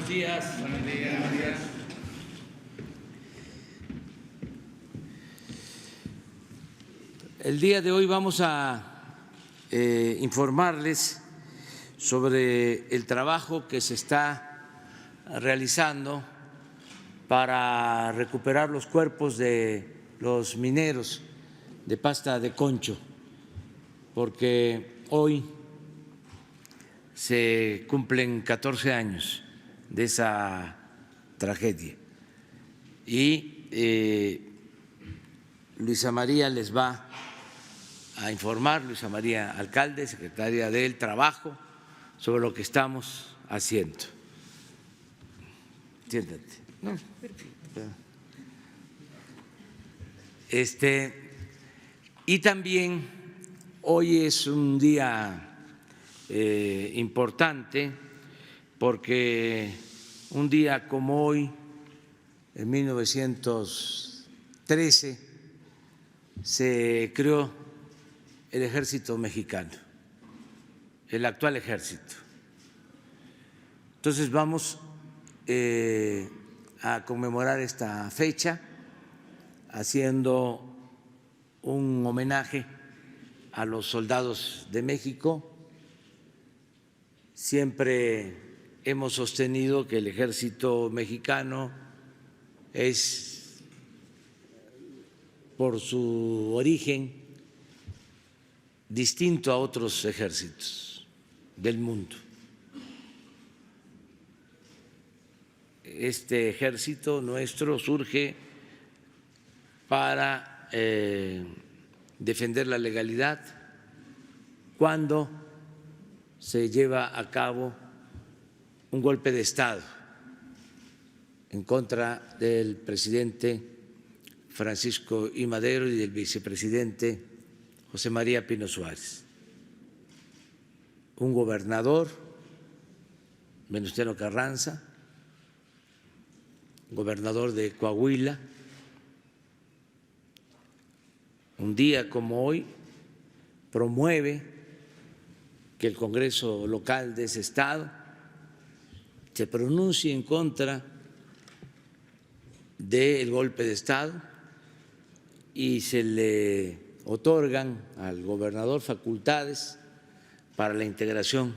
días. Buenos días. El día de hoy vamos a informarles sobre el trabajo que se está realizando para recuperar los cuerpos de los mineros de pasta de concho, porque hoy se cumplen 14 años de esa tragedia y Luisa María les va a informar, Luisa María Alcalde, secretaria del Trabajo, sobre lo que estamos haciendo. Siéntate. No. Y también hoy es un día importante porque un día como hoy, en 1913, se creó el Ejército Mexicano, el actual ejército. Entonces vamos a conmemorar esta fecha haciendo un homenaje a los soldados de México. Siempre hemos sostenido que el ejército mexicano es, por su origen, distinto a otros ejércitos del mundo. Este ejército nuestro surge para defender la legalidad cuando se lleva a cabo un golpe de Estado en contra del presidente Francisco I. Madero y del vicepresidente José María Pino Suárez. Un gobernador, Venustiano Carranza, gobernador de Coahuila, un día como hoy promueve que el Congreso local de ese estado se pronuncie en contra del golpe de Estado y se le otorgan al gobernador facultades para la integración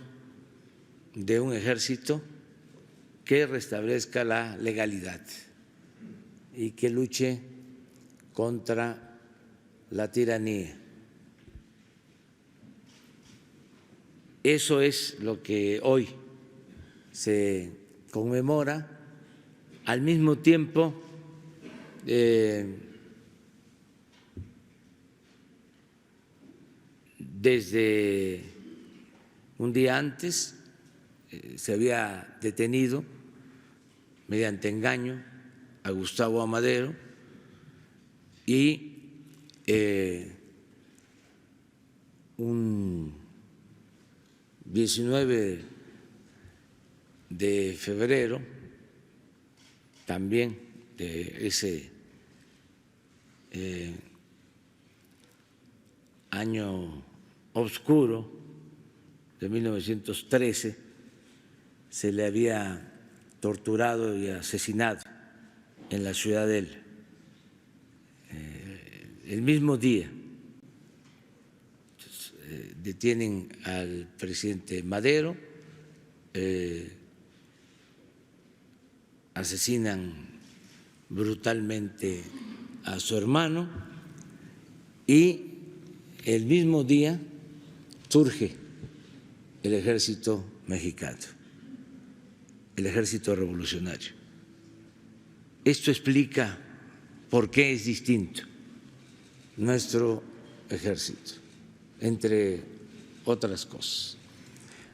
de un ejército que restablezca la legalidad y que luche contra la tiranía. Eso es lo que hoy se conmemora. Al mismo tiempo, desde un día antes se había detenido mediante engaño a Gustavo Amadero y un 19 de febrero también de ese año oscuro de 1913 se le había torturado y asesinado en la Ciudadela. El mismo día detienen al presidente Madero, asesinan brutalmente a su hermano y el mismo día surge el ejército mexicano, el ejército revolucionario. Esto explica por qué es distinto nuestro ejército, entre otras cosas.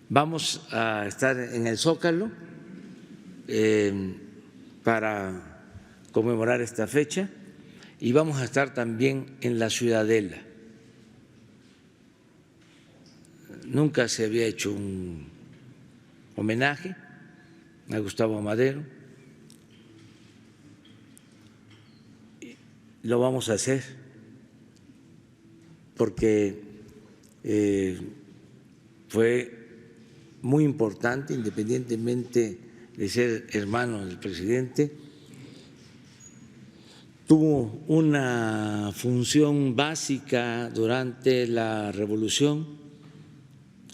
Vamos a estar en el Zócalo para conmemorar esta fecha y vamos a estar también en la Ciudadela. Nunca se había hecho un homenaje a Gustavo Amadero. Lo vamos a hacer porque fue muy importante, independientemente de ser hermano del presidente, tuvo una función básica durante la revolución,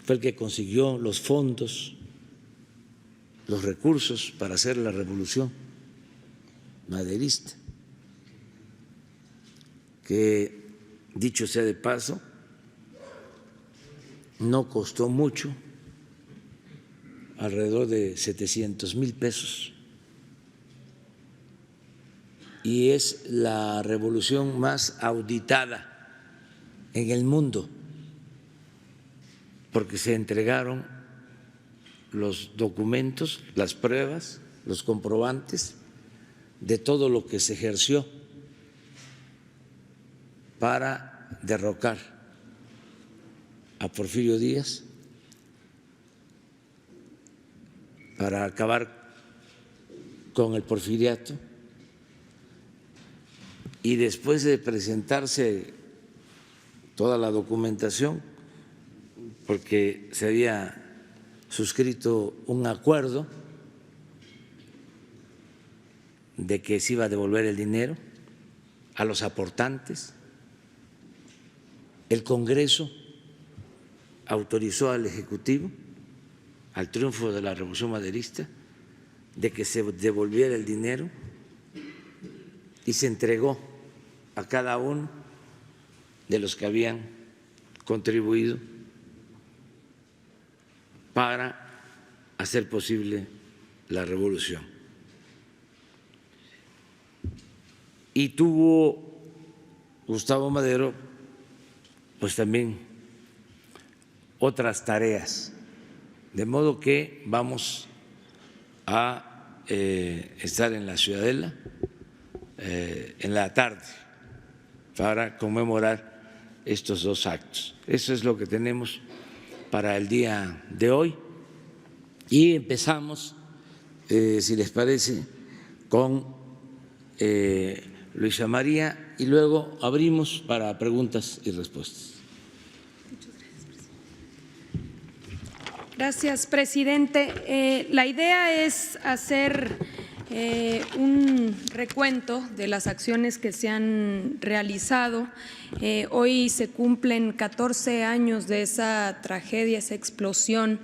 fue el que consiguió los fondos, los recursos para hacer la revolución maderista, que dicho sea de paso, no costó mucho, alrededor de 700,000 pesos, y es la revolución más auditada en el mundo, porque se entregaron los documentos, las pruebas, los comprobantes de todo lo que se ejerció para derrocar a Porfirio Díaz, para acabar con el porfiriato, y después de presentarse toda la documentación, porque se había suscrito un acuerdo de que se iba a devolver el dinero a los aportantes, el Congreso autorizó al Ejecutivo, al triunfo de la Revolución Maderista, de que se devolviera el dinero y se entregó a cada uno de los que habían contribuido para hacer posible la revolución. Y tuvo Gustavo Madero pues también otras tareas, de modo que vamos a estar en la Ciudadela en la tarde para conmemorar estos dos actos. Eso es lo que tenemos para el día de hoy, y empezamos, si les parece, con Luisa María, y luego abrimos para preguntas y respuestas. Gracias, presidente. La idea es hacer un recuento de las acciones que se han realizado. Hoy se cumplen 14 años de esa tragedia, esa explosión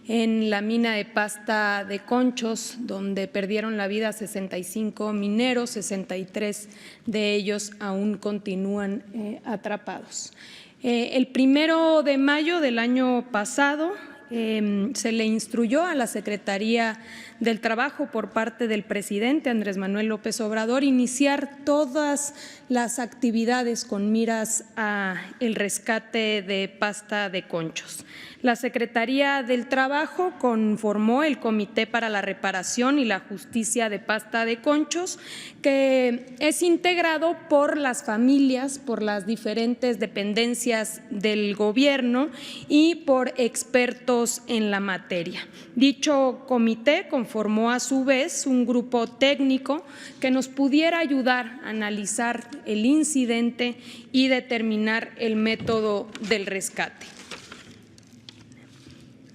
en la mina de pasta de Conchos, donde perdieron la vida 65 mineros, 63 de ellos aún continúan atrapados. El 1 de mayo del año pasado se le instruyó a la Secretaría del Trabajo por parte del presidente Andrés Manuel López Obrador iniciar todas las actividades con miras a el rescate de pasta de Conchos. La Secretaría del Trabajo conformó el Comité para la Reparación y la Justicia de Pasta de Conchos, que es integrado por las familias, por las diferentes dependencias del gobierno y por expertos en la materia. Dicho comité conformó a su vez un grupo técnico que nos pudiera ayudar a analizar el incidente y determinar el método del rescate.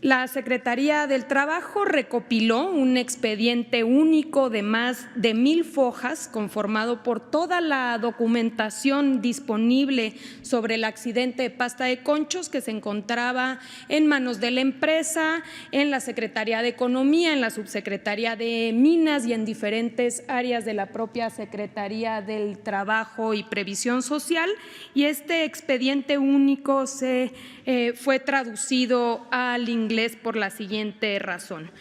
La Secretaría del Trabajo recopiló un expediente único de más de 1,000 fojas conformado por toda la documentación disponible sobre el accidente de pasta de Conchos, que se encontraba en manos de la empresa, en la Secretaría de Economía, en la Subsecretaría de Minas y en diferentes áreas de la propia Secretaría del Trabajo y Previsión Social. Y este expediente único fue traducido al inglés por la siguiente razón.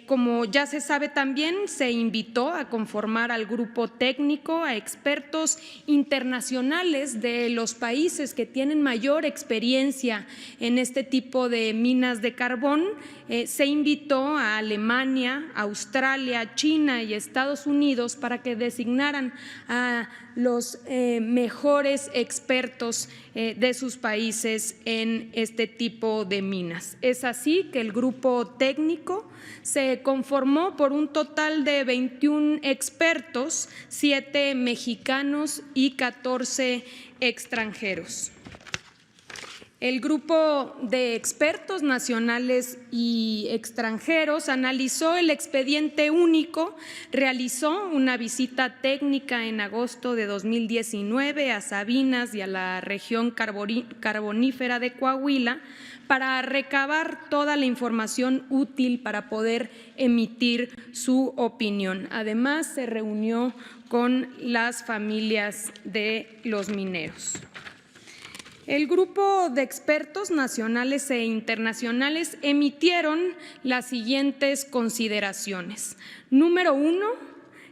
Como ya se sabe también, se invitó a conformar al grupo técnico a expertos internacionales de los países que tienen mayor experiencia en este tipo de minas de carbón. Se invitó a Alemania, Australia, China y Estados Unidos para que designaran a los mejores expertos de sus países en este tipo de minas. Es así que el grupo técnico se conformó por un total de 21 expertos, 7 mexicanos y 14 extranjeros. El grupo de expertos nacionales y extranjeros analizó el expediente único, realizó una visita técnica en agosto de 2019 a Sabinas y a la región carbonífera de Coahuila para recabar toda la información útil para poder emitir su opinión. Además, se reunió con las familias de los mineros. El grupo de expertos nacionales e internacionales emitieron las siguientes consideraciones. Número 1,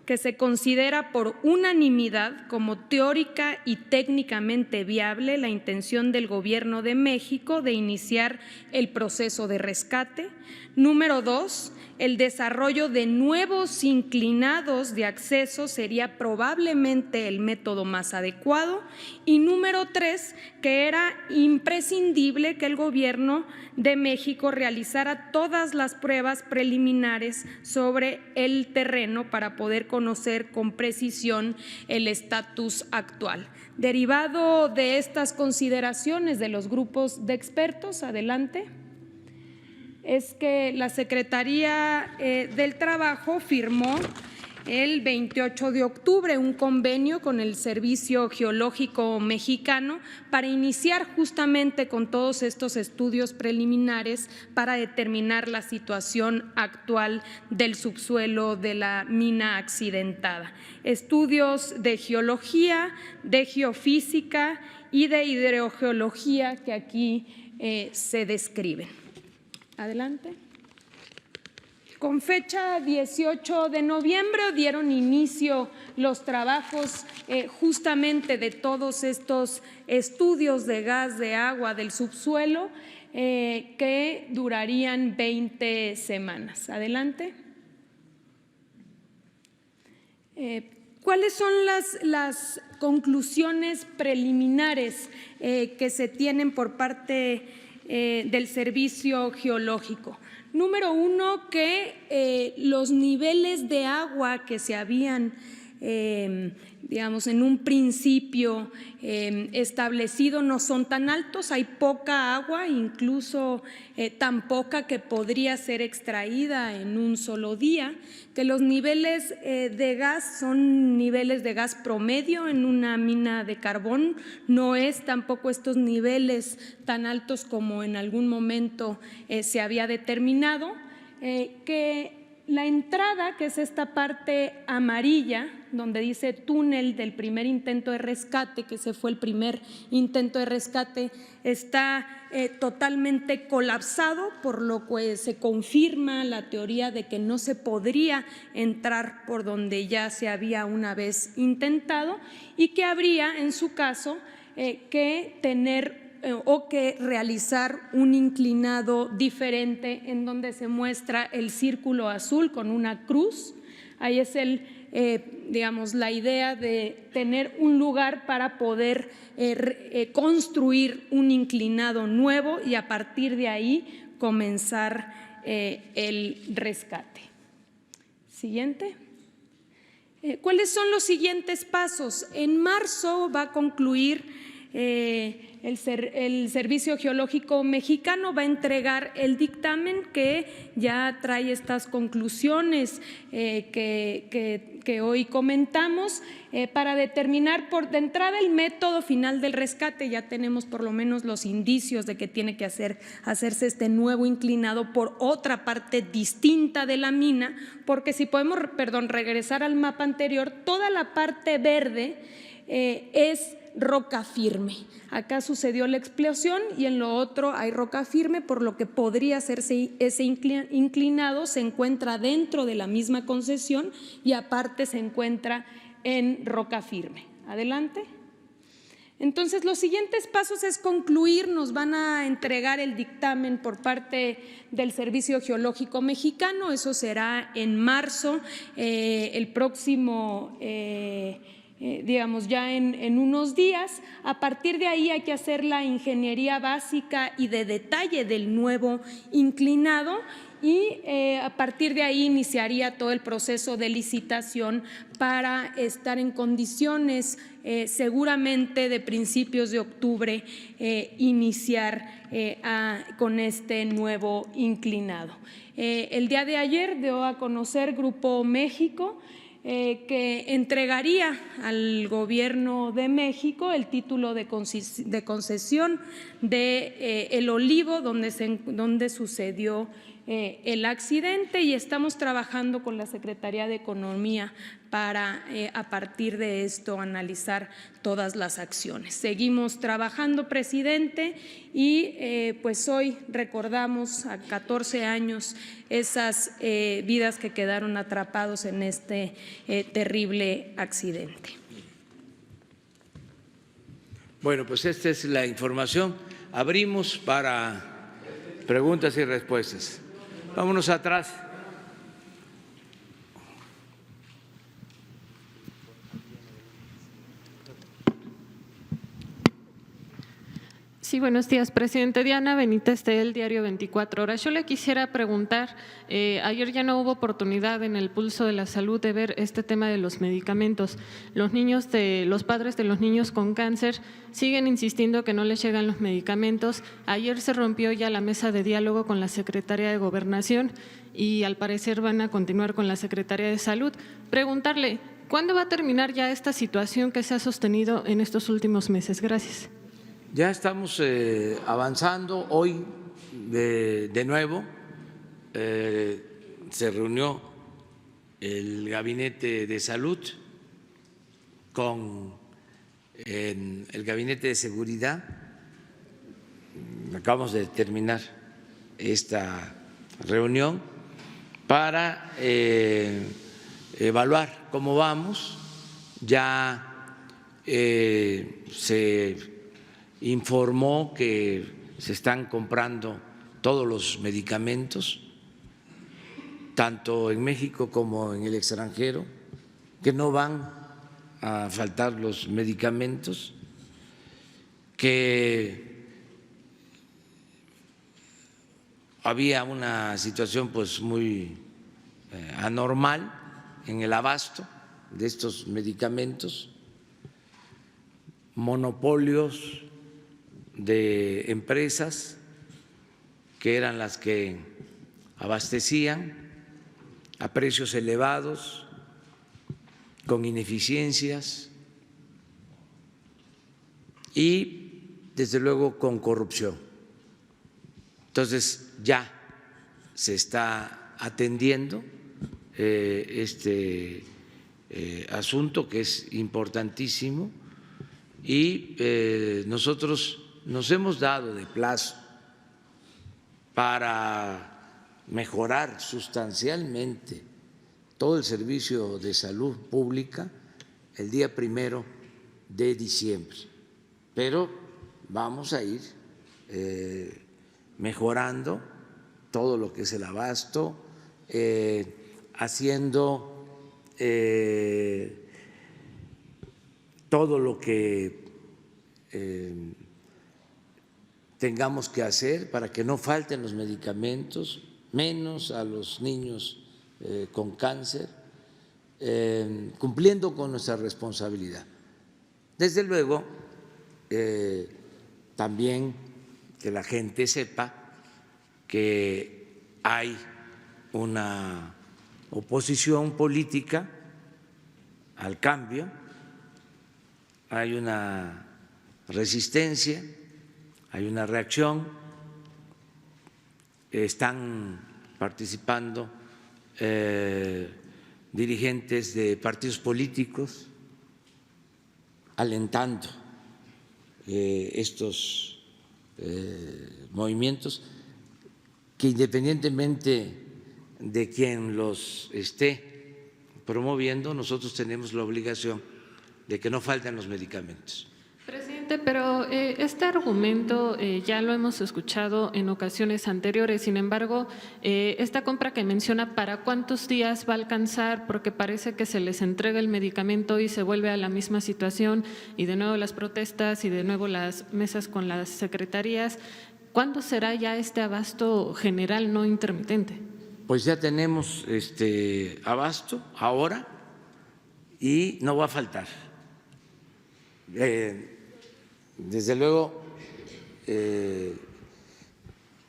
que se considera por unanimidad como teórica y técnicamente viable la intención del Gobierno de México de iniciar el proceso de rescate. Número 2, el desarrollo de nuevos inclinados de acceso sería probablemente el método más adecuado. Y número 3, que era imprescindible que el Gobierno de México realizara todas las pruebas preliminares sobre el terreno para poder conocer con precisión el estatus actual. Derivado de estas consideraciones de los grupos de expertos, adelante, es que la Secretaría del Trabajo firmó el 28 de octubre un convenio con el Servicio Geológico Mexicano para iniciar justamente con todos estos estudios preliminares para determinar la situación actual del subsuelo de la mina accidentada. Estudios de geología, de geofísica y de hidrogeología que aquí se describen. Adelante. Con fecha 18 de noviembre dieron inicio los trabajos justamente de todos estos estudios de gas, de agua, del subsuelo, que durarían 20 semanas. Adelante. ¿Cuáles son las conclusiones preliminares que se tienen por parte del Servicio Geológico? Número 1, que los niveles de agua que se habían, digamos, en un principio establecido no son tan altos, hay poca agua, incluso tan poca que podría ser extraída en un solo día, que los niveles de gas son niveles de gas promedio en una mina de carbón, no es tampoco estos niveles tan altos como en algún momento se había determinado, que la entrada, que es esta parte amarilla, donde dice túnel del primer intento de rescate, que ese fue el primer intento de rescate, está totalmente colapsado, por lo que se confirma la teoría de que no se podría entrar por donde ya se había una vez intentado y que habría, en su caso, que tener o que realizar un inclinado diferente en donde se muestra el círculo azul con una cruz. Ahí es digamos, la idea de tener un lugar para poder construir un inclinado nuevo y a partir de ahí comenzar el rescate. Siguiente. ¿Cuáles son los siguientes pasos? En marzo va a concluir el Servicio Geológico Mexicano, va a entregar el dictamen que ya trae estas conclusiones que hoy comentamos para determinar de entrada el método final del rescate. Ya tenemos por lo menos los indicios de que tiene que hacerse este nuevo inclinado por otra parte distinta de la mina, porque si podemos, regresar al mapa anterior, toda la parte verde es roca firme. Acá sucedió la explosión y en lo otro hay roca firme, por lo que podría hacerse ese inclinado, se encuentra dentro de la misma concesión y aparte se encuentra en roca firme. Adelante. Entonces, los siguientes pasos es concluir, nos van a entregar el dictamen por parte del Servicio Geológico Mexicano, eso será en marzo, el próximo digamos, ya en unos días. A partir de ahí hay que hacer la ingeniería básica y de detalle del nuevo inclinado y a partir de ahí iniciaría todo el proceso de licitación para estar en condiciones seguramente de principios de octubre iniciar con este nuevo inclinado. El día de ayer dio a conocer Grupo México que entregaría al Gobierno de México el título de concesión de El Olivo, donde sucedió el accidente, y estamos trabajando con la Secretaría de Economía para a partir de esto analizar todas las acciones. Seguimos trabajando, presidente, y pues hoy recordamos a 14 años esas vidas que quedaron atrapados en este terrible accidente. Bueno, pues esta es la información. Abrimos para preguntas y respuestas. Vámonos atrás. Sí, buenos días, presidente. Diana Benítez, del diario 24 Horas. Yo le quisiera preguntar, ayer ya no hubo oportunidad en el Pulso de la Salud de ver este tema de los medicamentos. Los padres de los niños con cáncer siguen insistiendo que no les llegan los medicamentos. Ayer se rompió ya la mesa de diálogo con la Secretaría de Gobernación y al parecer van a continuar con la Secretaría de Salud. Preguntarle, ¿cuándo va a terminar ya esta situación que se ha sostenido en estos últimos meses? Gracias. Ya estamos avanzando. Hoy de nuevo se reunió el Gabinete de Salud con el Gabinete de Seguridad. Acabamos de terminar esta reunión para evaluar cómo vamos. Ya se informó que se están comprando todos los medicamentos, tanto en México como en el extranjero, que no van a faltar los medicamentos, que había una situación pues muy anormal en el abasto de estos medicamentos, monopolios de empresas que eran las que abastecían a precios elevados, con ineficiencias y, desde luego, con corrupción. Entonces, ya se está atendiendo este asunto, que es importantísimo, y nosotros nos hemos dado de plazo para mejorar sustancialmente todo el servicio de salud pública el día 1 de diciembre, pero vamos a ir mejorando todo lo que es el abasto, haciendo todo lo que tengamos que hacer para que no falten los medicamentos, menos a los niños con cáncer, cumpliendo con nuestra responsabilidad. Desde luego, también que la gente sepa que hay una oposición política al cambio, hay una resistencia, hay una reacción, están participando dirigentes de partidos políticos alentando estos movimientos que, independientemente de quien los esté promoviendo, nosotros tenemos la obligación de que no falten los medicamentos. Presidente, presidente, pero este argumento ya lo hemos escuchado en ocasiones anteriores. Sin embargo, esta compra que menciona, ¿para cuántos días va a alcanzar? Porque parece que se les entrega el medicamento y se vuelve a la misma situación, y de nuevo las protestas y de nuevo las mesas con las secretarías. ¿Cuándo será ya este abasto general, no intermitente? Pues ya tenemos abasto ahora y no va a faltar. Desde luego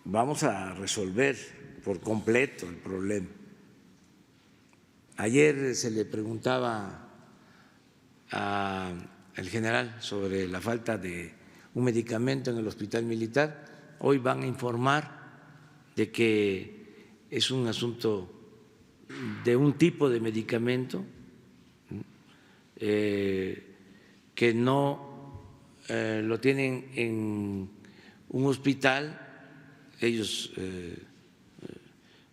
vamos a resolver por completo el problema. Ayer se le preguntaba al general sobre la falta de un medicamento en el hospital militar. Hoy van a informar de que es un asunto de un tipo de medicamento que no lo tienen en un hospital, ellos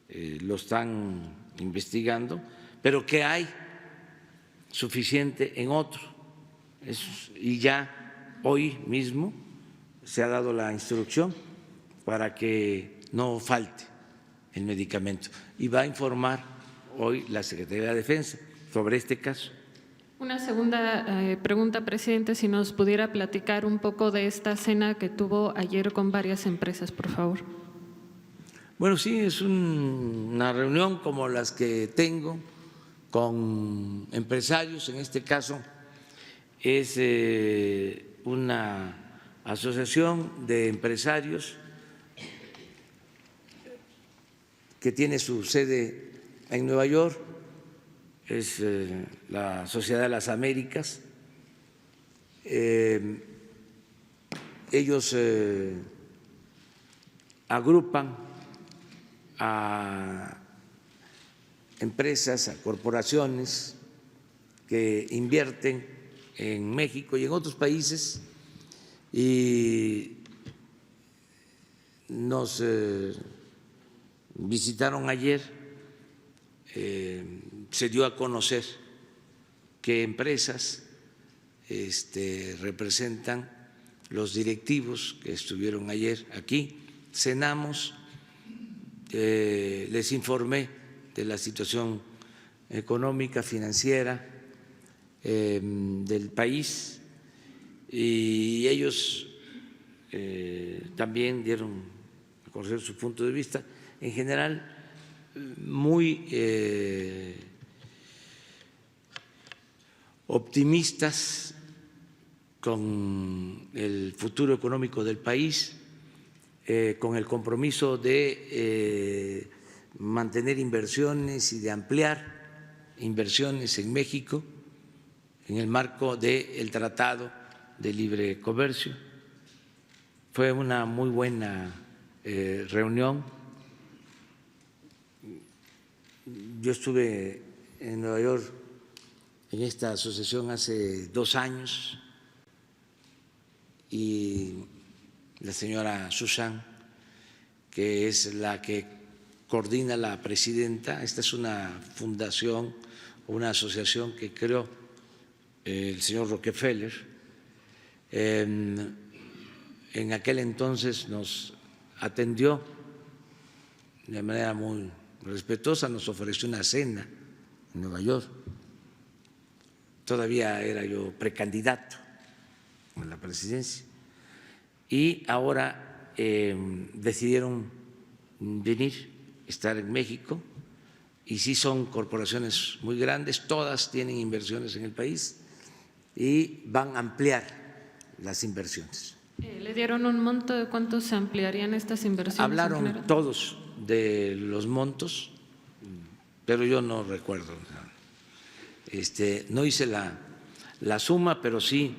lo están investigando, pero que hay suficiente en otro. Y ya hoy mismo se ha dado la instrucción para que no falte el medicamento. Y va a informar hoy la Secretaría de Defensa sobre este caso. Una segunda pregunta, presidente, si nos pudiera platicar un poco de esta cena que tuvo ayer con varias empresas, por favor. Bueno, sí, es una reunión como las que tengo con empresarios. En este caso es una asociación de empresarios que tiene su sede en Nueva York, es la Sociedad de las Américas. Ellos agrupan a empresas, a corporaciones que invierten en México y en otros países, y nos visitaron ayer. Se dio a conocer qué empresas representan los directivos que estuvieron ayer aquí. Cenamos, les informé de la situación económica, financiera del país, y ellos también dieron a conocer su punto de vista. En general, muy optimistas con el futuro económico del país, con el compromiso de mantener inversiones y de ampliar inversiones en México en el marco del Tratado de Libre Comercio. Fue una muy buena reunión. Yo estuve en Nueva York en esta asociación hace 2 años, y la señora Susan, que es la que coordina la presidenta, esta es una fundación o una asociación que creó el señor Rockefeller. En aquel entonces nos atendió de manera muy respetuosa, nos ofreció una cena en Nueva York. Todavía era yo precandidato a la presidencia, y ahora decidieron venir, estar en México, y sí son corporaciones muy grandes, todas tienen inversiones en el país y van a ampliar las inversiones. ¿Le dieron un monto de cuánto se ampliarían estas inversiones? Hablaron todos de los montos, pero yo no recuerdo. No hice la suma, pero sí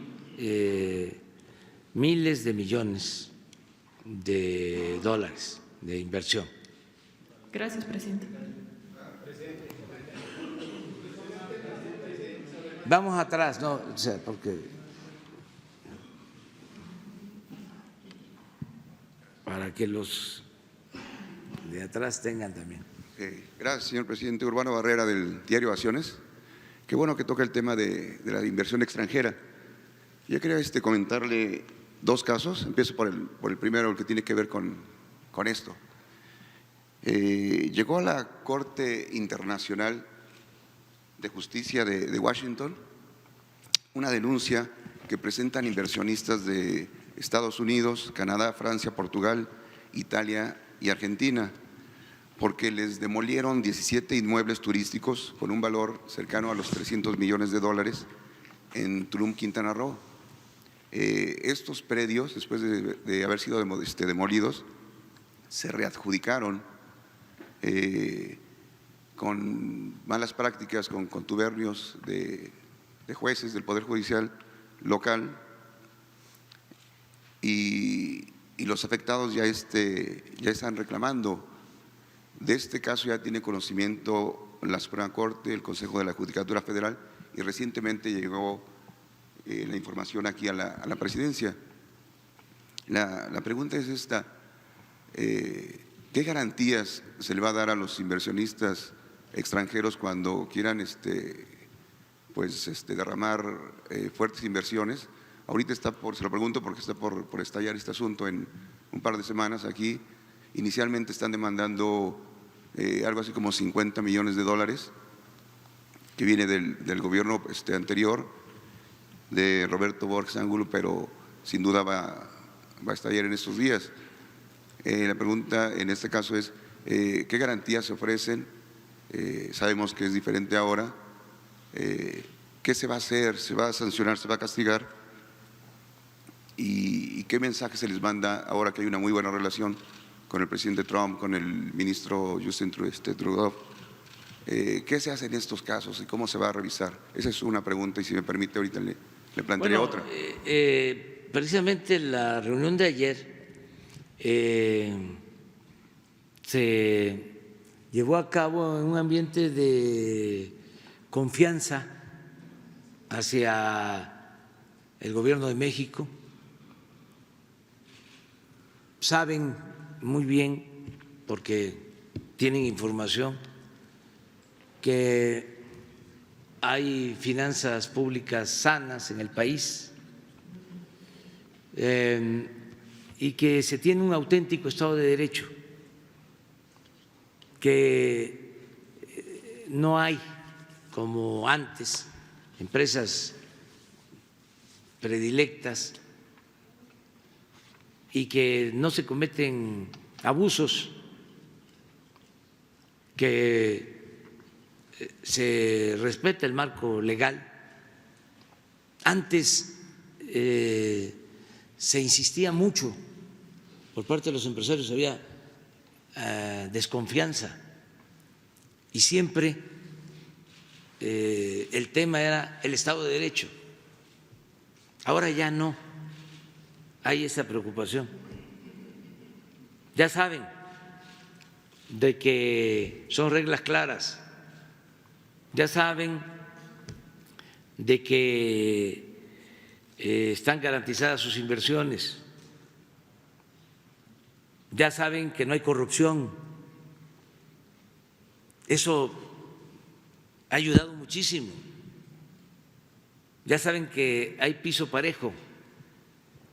miles de millones de dólares de inversión. Gracias, presidente. Vamos atrás, no, o sea, porque para que los de atrás tengan también. Gracias, señor presidente. Urbano Barrera, del diario Acciones. Qué bueno que toca el tema de la inversión extranjera. Yo quería comentarle dos casos. Empiezo por el primero, el que tiene que ver con esto. Llegó a la Corte Internacional de Justicia de Washington una denuncia que presentan inversionistas de Estados Unidos, Canadá, Francia, Portugal, Italia y Argentina, porque les demolieron 17 inmuebles turísticos con un valor cercano a los $300 millones en Tulum, Quintana Roo. Estos predios, después de haber sido demolidos, se readjudicaron con malas prácticas, con contubernios de jueces del Poder Judicial local, y los afectados ya están reclamando. De este caso ya tiene conocimiento la Suprema Corte, el Consejo de la Judicatura Federal, y recientemente llegó la información aquí a la Presidencia. La pregunta es esta: ¿qué garantías se le va a dar a los inversionistas extranjeros cuando quieran derramar fuertes inversiones? Ahorita se lo pregunto porque está por estallar este asunto en un par de semanas aquí. Inicialmente están demandando algo así como $50 millones que viene del gobierno anterior de Roberto Borges Angulo, pero sin duda va a estallar en estos días. La pregunta en este caso es, ¿qué garantías se ofrecen? Sabemos que es diferente ahora. ¿Qué se va a hacer? ¿Se va a sancionar? ¿Se va a castigar? ¿Y qué mensaje se les manda ahora que hay una muy buena relación con el presidente Trump, con el ministro Justin Trudeau? ¿Qué se hace en estos casos y cómo se va a revisar? Esa es una pregunta, y si me permite ahorita le plantearé otra. Precisamente la reunión de ayer se llevó a cabo en un ambiente de confianza hacia el Gobierno de México. Saben muy bien, porque tienen información, que hay finanzas públicas sanas en el país y que se tiene un auténtico Estado de Derecho, que no hay, como antes, empresas predilectas y que no se cometen abusos, que se respeta el marco legal. Antes se insistía mucho por parte de los empresarios, había desconfianza y siempre el tema era el Estado de Derecho. Ahora ya no hay esa preocupación. Ya saben de que son reglas claras, ya saben de que están garantizadas sus inversiones, ya saben que no hay corrupción. Eso ha ayudado muchísimo. Ya saben que hay piso parejo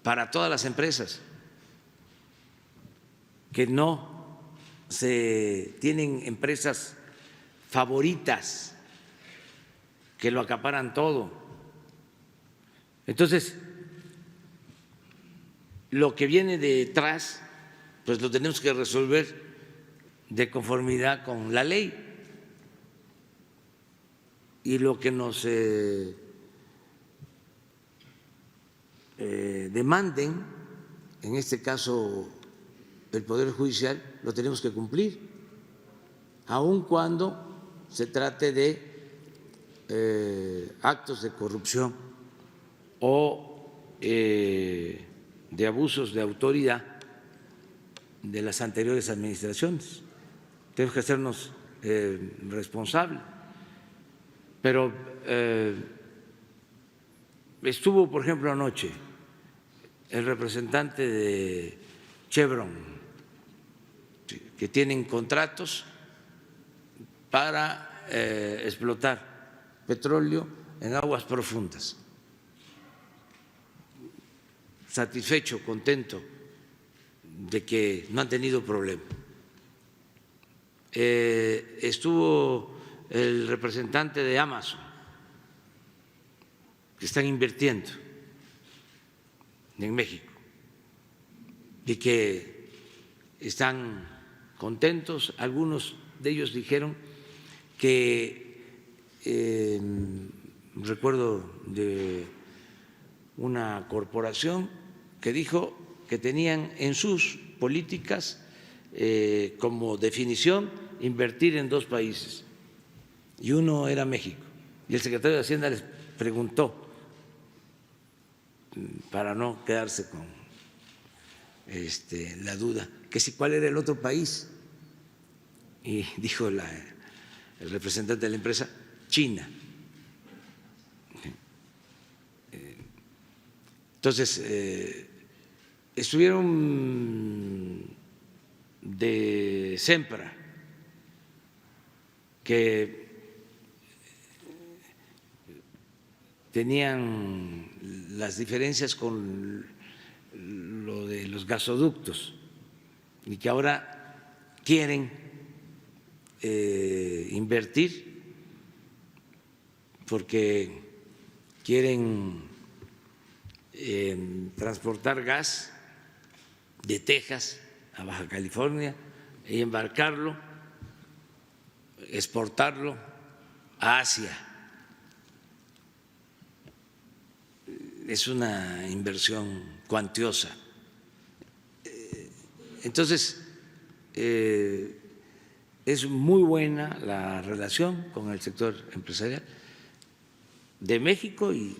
para todas las empresas, que no se tienen empresas favoritas que lo acaparan todo. Entonces, lo que viene detrás, pues lo tenemos que resolver de conformidad con la ley, y lo que nos demanden, en este caso el Poder Judicial, lo tenemos que cumplir, aun cuando se trate de actos de corrupción o de abusos de autoridad de las anteriores administraciones. Tenemos que hacernos responsables. Pero estuvo, por ejemplo, anoche el representante de Chevron, que tienen contratos para explotar petróleo en aguas profundas. satisfecho, contento de que no han tenido problema. Estuvo el representante de Amazon, que están invirtiendo en México y que están contentos. Algunos de ellos dijeron que recuerdo de una corporación que dijo que tenían en sus políticas como definición invertir en 2 países y uno era México. Y el secretario de Hacienda les preguntó, para no quedarse con la duda, que si cuál era el otro país, y dijo el representante de la empresa, China. Entonces, estuvieron de Sempra, que tenían las diferencias con lo de los gasoductos y que ahora quieren invertir porque quieren transportar gas de Texas a Baja California y embarcarlo, exportarlo a Asia. Es una inversión cuantiosa. Entonces, es muy buena la relación con el sector empresarial de México y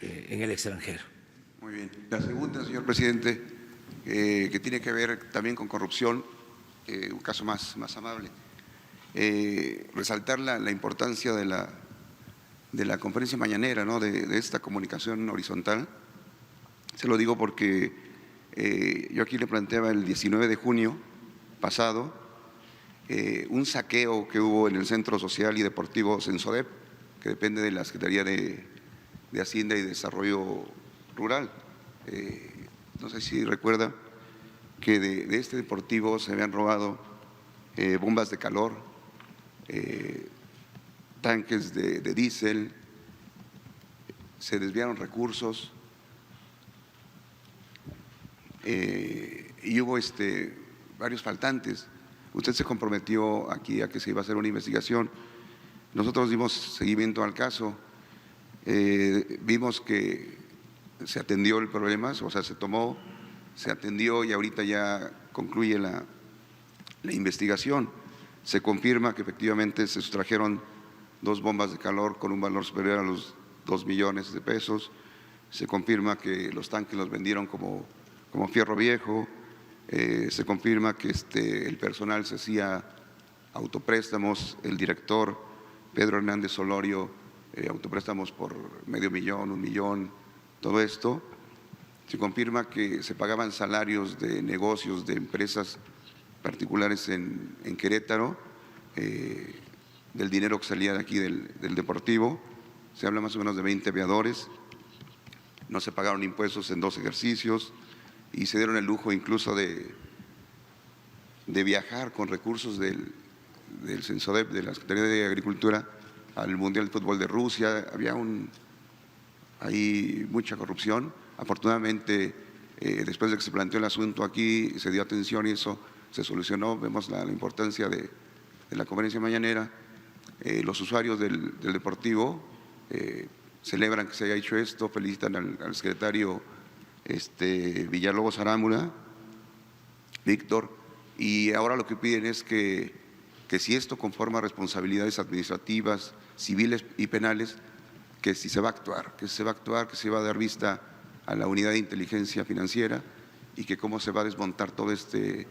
en el extranjero. Muy bien. La segunda, señor presidente, que tiene que ver también con corrupción, un caso más amable. Resaltar la importancia de la conferencia mañanera, ¿no? de esta comunicación horizontal. Se lo digo porque yo aquí le planteaba el 19 de junio pasado un saqueo que hubo en el Centro Social y Deportivo Sensodep, que depende de la Secretaría de Hacienda y Desarrollo Rural. No sé si recuerda que de este deportivo se habían robado bombas de calor, tanques de diésel, se desviaron recursos y hubo varios faltantes. Usted se comprometió aquí a que se iba a hacer una investigación. Nosotros dimos seguimiento al caso, vimos que se atendió el problema, o sea, se atendió y ahorita ya concluye la investigación. Se confirma que efectivamente se sustrajeron 2 bombas de calor con un valor superior a los 2 millones de pesos. Se confirma que los tanques los vendieron como fierro viejo. Se confirma que el personal se hacía autopréstamos, el director Pedro Hernández Solorio, autopréstamos por $500,000, $1 millón, todo esto. Se confirma que se pagaban salarios de negocios de empresas particulares en Querétaro, del dinero que salía de aquí del deportivo. Se habla más o menos de 20 aviadores, no se pagaron impuestos en 2 ejercicios y se dieron el lujo incluso de viajar con recursos del Sensodep, de la Secretaría de Agricultura, al Mundial de Fútbol de Rusia. Había hay mucha corrupción. Afortunadamente, después de que se planteó el asunto aquí, se dio atención y eso se solucionó. Vemos la importancia de la conferencia mañanera. Los usuarios del deportivo celebran que se haya hecho esto, felicitan al secretario Villalobos Arámbula, Víctor, y ahora lo que piden es que si esto conforma responsabilidades administrativas, civiles y penales, que si se va a actuar, que se va a dar vista a la unidad de inteligencia financiera y que cómo se va a desmontar todo este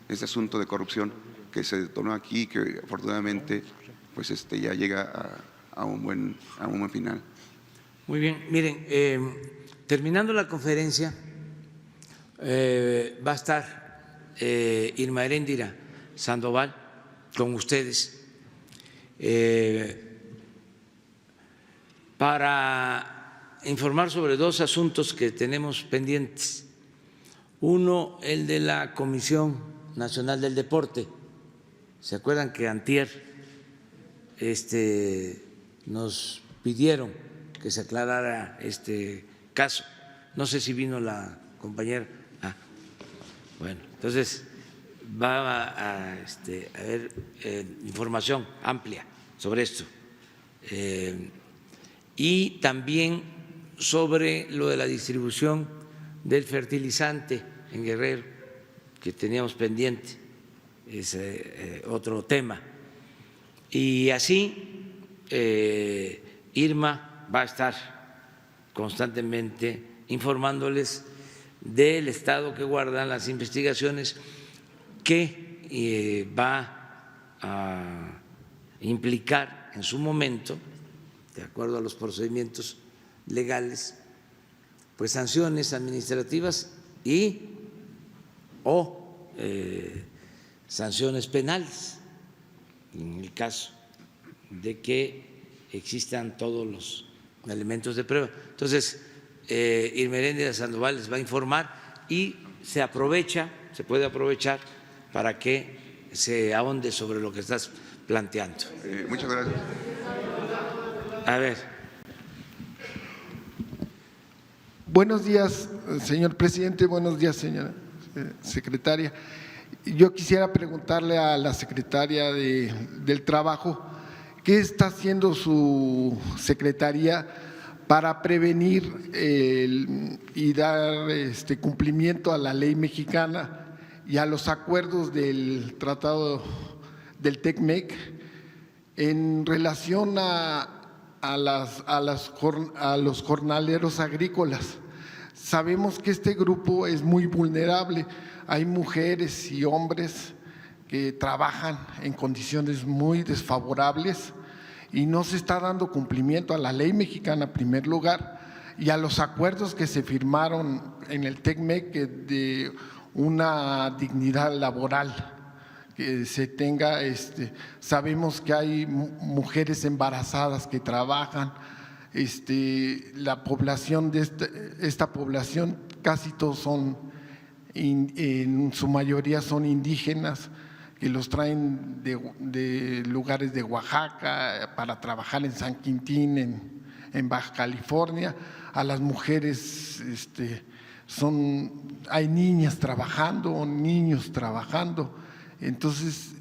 asunto de corrupción que se detonó aquí, que afortunadamente pues ya llega a un buen final. Muy bien, miren, terminando la conferencia va a estar Irma Heréndira Sandoval con ustedes para informar sobre dos asuntos que tenemos pendientes. Uno, el de la Comisión Nacional del Deporte. ¿Se acuerdan que antier nos pidieron que se aclarara este caso? No sé si vino la compañera. Bueno, entonces va a haber información amplia sobre esto. Y también sobre lo de la distribución del fertilizante en Guerrero, que teníamos pendiente, es otro tema. Y así Irma va a estar constantemente informándoles del estado que guardan las investigaciones que va a implicar en su momento, de acuerdo a los procedimientos legales, pues sanciones administrativas o sanciones penales en el caso de que existan todos los elementos de prueba. Entonces, Irma Heréndira Sandoval les va a informar y se puede aprovechar para que se ahonde sobre lo que estás planteando. Muchas gracias. A ver. Buenos días, señor presidente. Buenos días, señora secretaria. Yo quisiera preguntarle a la secretaria del Trabajo, ¿qué está haciendo su secretaría para prevenir y dar cumplimiento a la ley mexicana y a los acuerdos del Tratado del TEC-MEC en relación a los jornaleros agrícolas? Sabemos que este grupo es muy vulnerable. Hay mujeres y hombres que trabajan en condiciones muy desfavorables y no se está dando cumplimiento a la ley mexicana en primer lugar y a los acuerdos que se firmaron en el TEC-MEC de una dignidad laboral que se tenga. Sabemos que hay mujeres embarazadas que trabajan, la población de esta población casi todos son, en su mayoría son indígenas, que los traen de lugares de Oaxaca para trabajar en San Quintín, en Baja California. A las mujeres hay niñas trabajando, niños trabajando. Entonces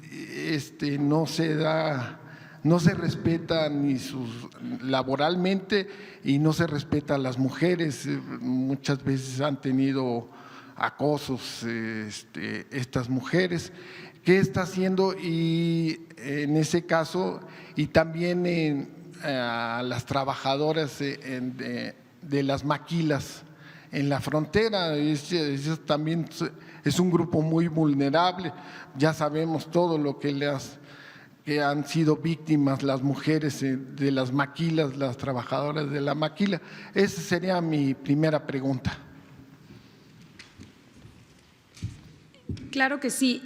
no se respeta ni laboralmente y no se respeta a las mujeres. Muchas veces han tenido acosos estas mujeres. ¿Qué está haciendo? Y en ese caso, y también a las trabajadoras de las maquilas en la frontera, ellos también es un grupo muy vulnerable. Ya sabemos todo lo que han sido víctimas las mujeres de las maquilas, las trabajadoras de la maquila. Esa sería mi primera pregunta. Claro que sí.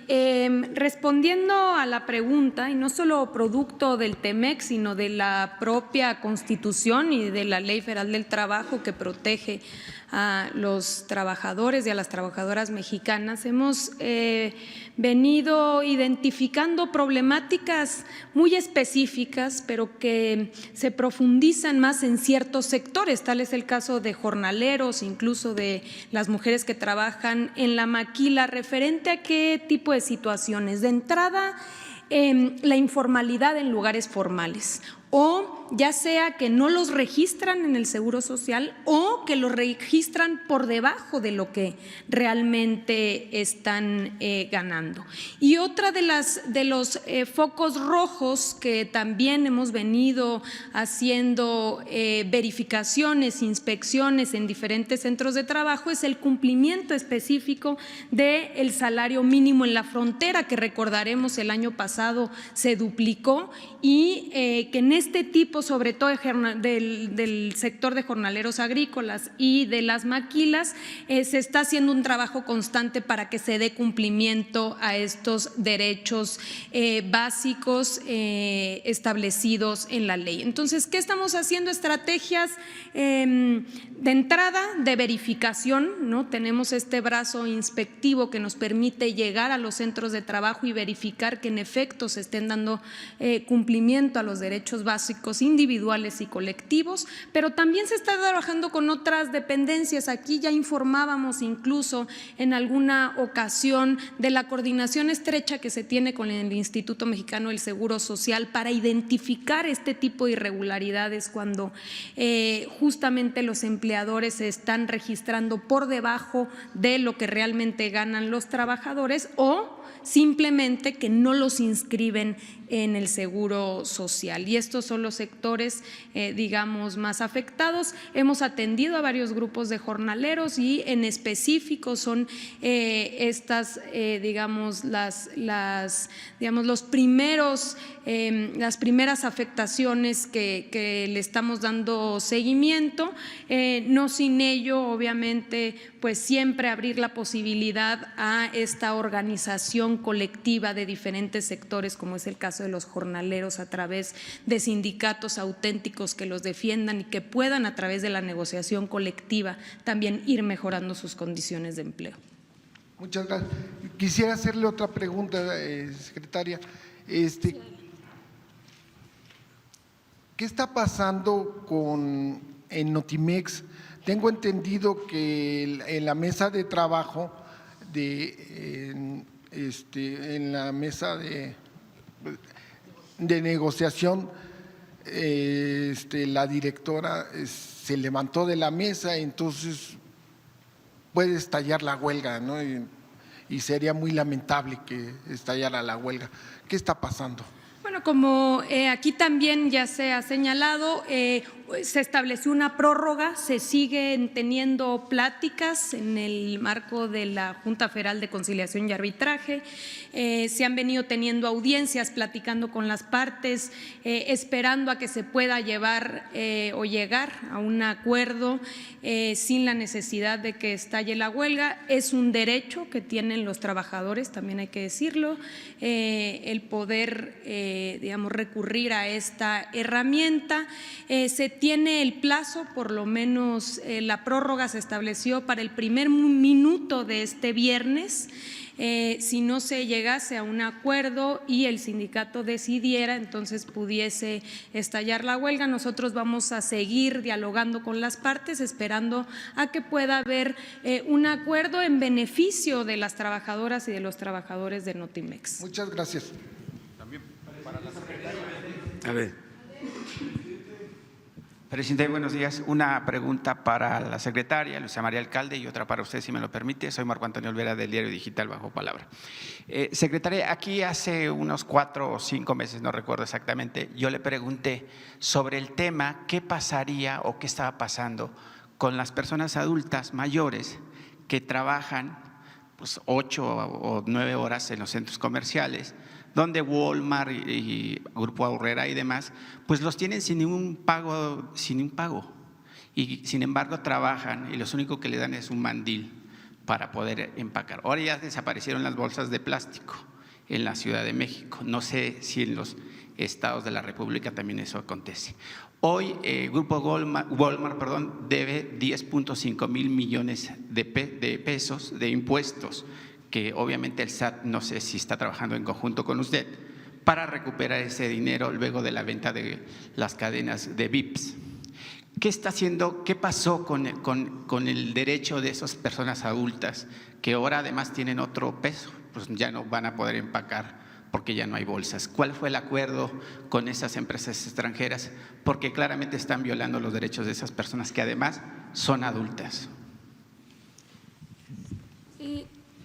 Respondiendo a la pregunta, y no solo producto del TEC-MEC, sino de la propia Constitución y de la Ley Federal del Trabajo que protege a los trabajadores y a las trabajadoras mexicanas, hemos venido identificando problemáticas muy específicas, pero que se profundizan más en ciertos sectores. Tal es el caso de jornaleros, incluso de las mujeres que trabajan en la maquila. ¿Referente a qué tipo de situaciones? De entrada, la informalidad en lugares formales, o ya sea que no los registran en el Seguro Social o que los registran por debajo de lo que realmente están ganando. Y otra de los focos rojos que también hemos venido haciendo verificaciones, inspecciones en diferentes centros de trabajo es el cumplimiento específico del salario mínimo en la frontera, que recordaremos el año pasado se duplicó y que en este tipo, sobre todo del sector de jornaleros agrícolas y de las maquilas, se está haciendo un trabajo constante para que se dé cumplimiento a estos derechos básicos establecidos en la ley. Entonces, ¿qué estamos haciendo? Estrategias de entrada de verificación, ¿no? Tenemos este brazo inspectivo que nos permite llegar a los centros de trabajo y verificar que en efecto se estén dando cumplimiento a los derechos básicos individuales y colectivos, pero también se está trabajando con otras dependencias. Aquí ya informábamos incluso en alguna ocasión de la coordinación estrecha que se tiene con el Instituto Mexicano del Seguro Social para identificar este tipo de irregularidades cuando justamente los empleadores se están registrando por debajo de lo que realmente ganan los trabajadores o simplemente que no los inscriben en el Seguro Social. Y estos son los sectores, digamos, más afectados. Hemos atendido a varios grupos de jornaleros y en específico son estas, digamos, los primeros, las primeras afectaciones que le estamos dando seguimiento. No sin ello, obviamente, pues siempre abrir la posibilidad a esta organización colectiva de diferentes sectores, como es el caso de los jornaleros, a través de sindicatos auténticos que los defiendan y que puedan a través de la negociación colectiva también ir mejorando sus condiciones de empleo. Muchas gracias. Quisiera hacerle otra pregunta, secretaria. ¿Qué está pasando en Notimex? Tengo entendido que en la mesa de trabajo, en la mesa de negociación, la directora se levantó de la mesa, entonces puede estallar la huelga, ¿no? Y sería muy lamentable que estallara la huelga. ¿Qué está pasando? Bueno, como aquí también ya se ha señalado, se estableció una prórroga, se siguen teniendo pláticas en el marco de la Junta Federal de Conciliación y Arbitraje, se han venido teniendo audiencias, platicando con las partes, esperando a que se pueda llevar o llegar a un acuerdo sin la necesidad de que estalle la huelga. Es un derecho que tienen los trabajadores, también hay que decirlo, el poder, digamos, recurrir a esta herramienta. Se tiene el plazo, por lo menos la prórroga se estableció para el primer minuto de este viernes. Si no se llegase a un acuerdo y el sindicato decidiera, entonces pudiese estallar la huelga. Nosotros vamos a seguir dialogando con las partes, esperando a que pueda haber un acuerdo en beneficio de las trabajadoras y de los trabajadores de Notimex. Muchas gracias. También para la secretaria. A ver. Presidente, buenos días. Una pregunta para la secretaria, Luisa María Alcalde, y otra para usted, si me lo permite. Soy Marco Antonio Olvera, del Diario Digital Bajo Palabra. Secretaria, aquí hace unos 4 o 5 meses, no recuerdo exactamente, yo le pregunté sobre el tema qué pasaría o qué estaba pasando con las personas adultas mayores que trabajan pues 8 o 9 horas en los centros comerciales, donde Walmart y Grupo Aurrera y demás, pues los tienen sin ningún pago, y sin embargo trabajan y lo único que le dan es un mandil para poder empacar. Ahora ya desaparecieron las bolsas de plástico en la Ciudad de México, no sé si en los estados de la República también eso acontece. Hoy Grupo Walmart debe 10.5 mil millones de pesos de impuestos, que obviamente el SAT no sé si está trabajando en conjunto con usted para recuperar ese dinero luego de la venta de las cadenas de VIPs. ¿Qué está haciendo? ¿Qué pasó con el derecho de esas personas adultas que ahora además tienen otro peso? Pues ya no van a poder empacar porque ya no hay bolsas. ¿Cuál fue el acuerdo con esas empresas extranjeras? Porque claramente están violando los derechos de esas personas que además son adultas.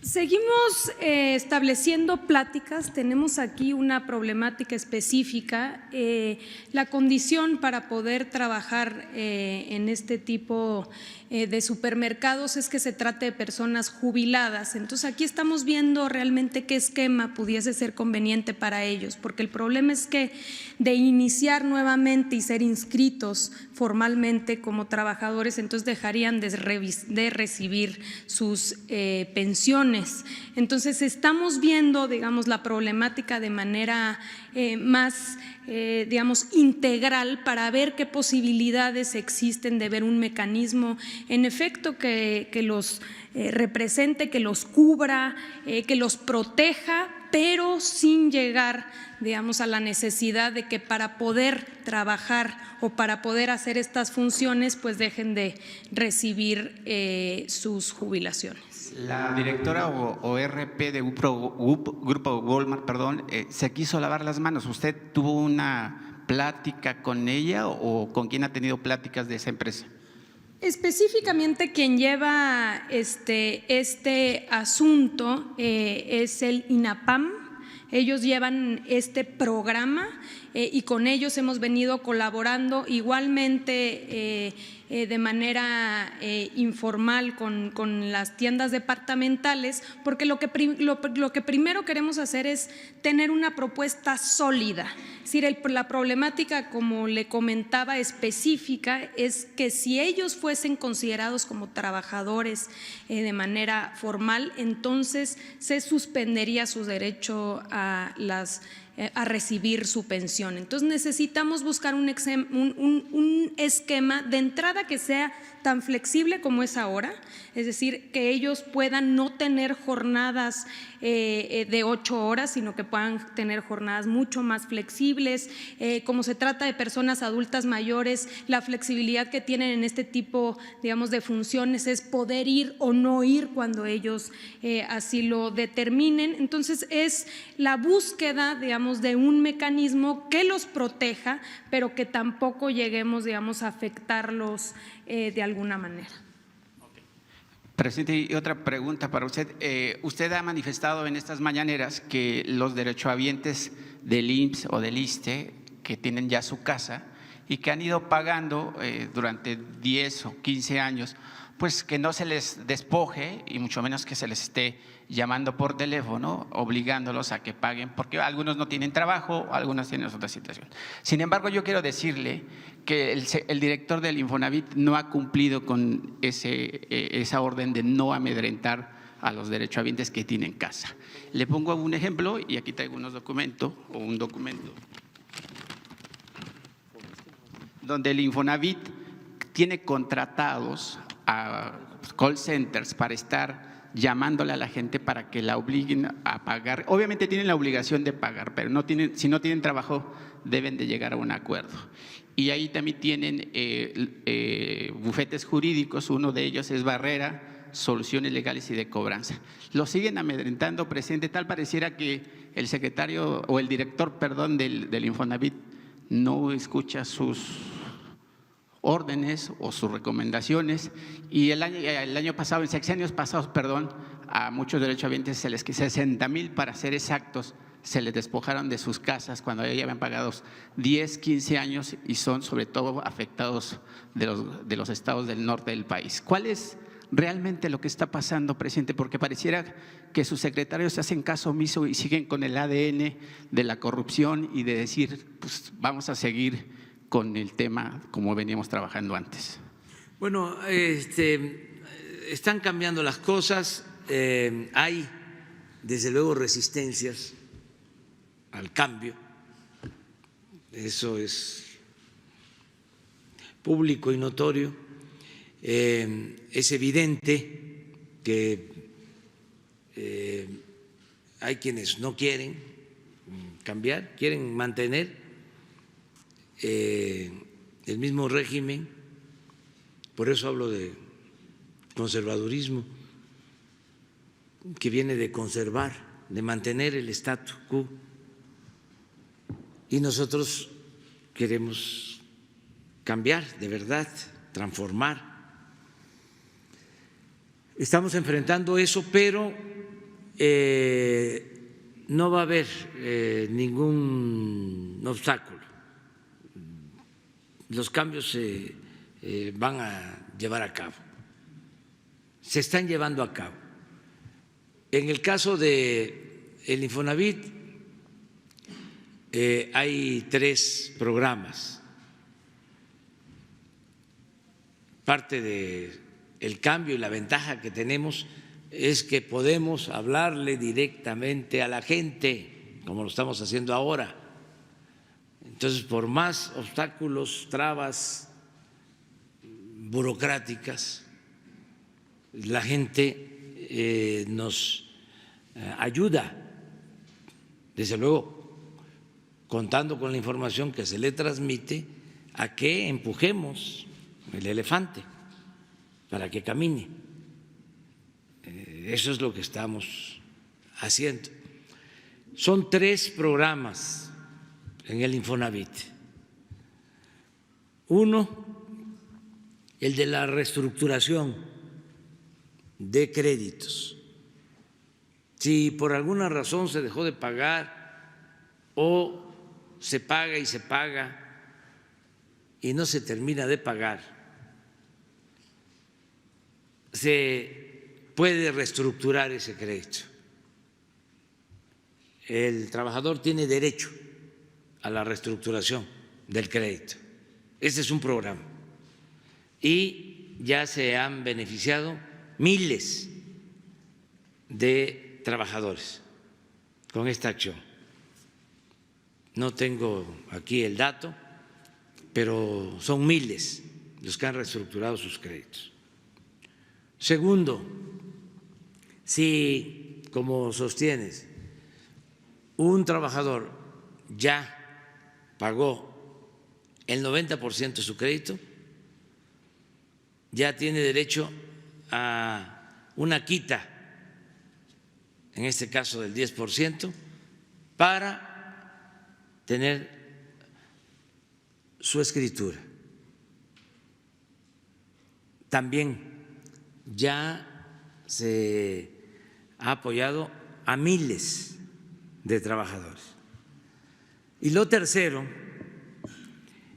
Seguimos estableciendo pláticas, tenemos aquí una problemática específica. La condición para poder trabajar en este tipo de supermercados es que se trate de personas jubiladas. Entonces aquí estamos viendo realmente qué esquema pudiese ser conveniente para ellos, porque el problema es que de iniciar nuevamente y ser inscritos formalmente como trabajadores, entonces dejarían de recibir sus pensiones. Entonces estamos viendo, digamos, la problemática de manera más, digamos, integral para ver qué posibilidades existen de ver un mecanismo en efecto que los represente, que los cubra, que los proteja, pero sin llegar, digamos, a la necesidad de que para poder trabajar o para poder hacer estas funciones, pues dejen de recibir sus jubilaciones. La directora o RP de Grupo Walmart, se quiso lavar las manos. ¿Usted tuvo una plática con ella o con quién ha tenido pláticas de esa empresa? Específicamente quien lleva este asunto es el INAPAM. Ellos llevan este programa y con ellos hemos venido colaborando igualmente de manera informal con las tiendas departamentales, porque lo que primero queremos hacer es tener una propuesta sólida. Es decir, la problemática, como le comentaba, específica es que si ellos fuesen considerados como trabajadores de manera formal, entonces se suspendería su derecho a recibir su pensión. Entonces necesitamos buscar un esquema de entrada que sea tan flexible como es ahora, es decir, que ellos puedan no tener jornadas de 8 horas, sino que puedan tener jornadas mucho más flexibles. Como se trata de personas adultas mayores, la flexibilidad que tienen en este tipo, digamos, de funciones es poder ir o no ir cuando ellos así lo determinen. Entonces es la búsqueda, digamos, de un mecanismo que los proteja, pero que tampoco lleguemos, digamos, a afectarlos de alguna manera. Presidente, y otra pregunta para usted. Usted ha manifestado en estas mañaneras que los derechohabientes del IMSS o del ISSSTE que tienen ya su casa y que han ido pagando durante 10 o 15 años, pues que no se les despoje y mucho menos que se les esté llamando por teléfono, obligándolos a que paguen, porque algunos no tienen trabajo, algunos tienen otra situación. Sin embargo, yo quiero decirle que el director del Infonavit no ha cumplido con esa orden de no amedrentar a los derechohabientes que tienen casa. Le pongo un ejemplo y aquí traigo un documento donde el Infonavit tiene contratados a call centers para estar llamándole a la gente para que la obliguen a pagar. Obviamente tienen la obligación de pagar, pero si no tienen trabajo deben de llegar a un acuerdo. Y ahí también tienen bufetes jurídicos, uno de ellos es Barrera, Soluciones Legales y de Cobranza. Lo siguen amedrentando, presidente, tal pareciera que el secretario o el director, del Infonavit no escucha sus órdenes o sus recomendaciones, y el año pasado, en sexenios pasados, a muchos derechohabientes se les quitó 60,000 para ser exactos, se les despojaron de sus casas cuando ya habían pagado 10, 15 años y son sobre todo afectados de los estados del norte del país. ¿Cuál es realmente lo que está pasando, presidente? Porque pareciera que sus secretarios hacen caso omiso y siguen con el ADN de la corrupción y de decir, pues vamos a seguir con el tema como veníamos trabajando antes. Bueno, están cambiando las cosas, hay desde luego resistencias al cambio, eso es público y notorio. Es evidente que hay quienes no quieren cambiar, quieren mantener el mismo régimen, por eso hablo de conservadurismo, que viene de conservar, de mantener el statu quo, y nosotros queremos cambiar de verdad, transformar. estamos enfrentando eso, pero no va a haber ningún obstáculo. Los cambios se van a llevar a cabo, se están llevando a cabo. En el caso de el Infonavit hay 3 programas. Parte del cambio y la ventaja que tenemos es que podemos hablarle directamente a la gente, como lo estamos haciendo ahora. Entonces, por más obstáculos, trabas burocráticas, la gente nos ayuda, desde luego, contando con la información que se le transmite, a que empujemos el elefante para que camine. Eso es lo que estamos haciendo. Son 3 programas en el Infonavit. Uno, el de la reestructuración de créditos. Si por alguna razón se dejó de pagar o se paga y no se termina de pagar, se puede reestructurar ese crédito. El trabajador tiene derecho a la reestructuración del crédito. Este es un programa y ya se han beneficiado miles de trabajadores con esta acción. No tengo aquí el dato, pero son miles los que han reestructurado sus créditos. Segundo, si, como sostienes, un trabajador ya pagó el 90% de su crédito, ya tiene derecho a una quita, en este caso del 10%, para tener su escritura. También ya se ha apoyado a miles de trabajadores. Y lo tercero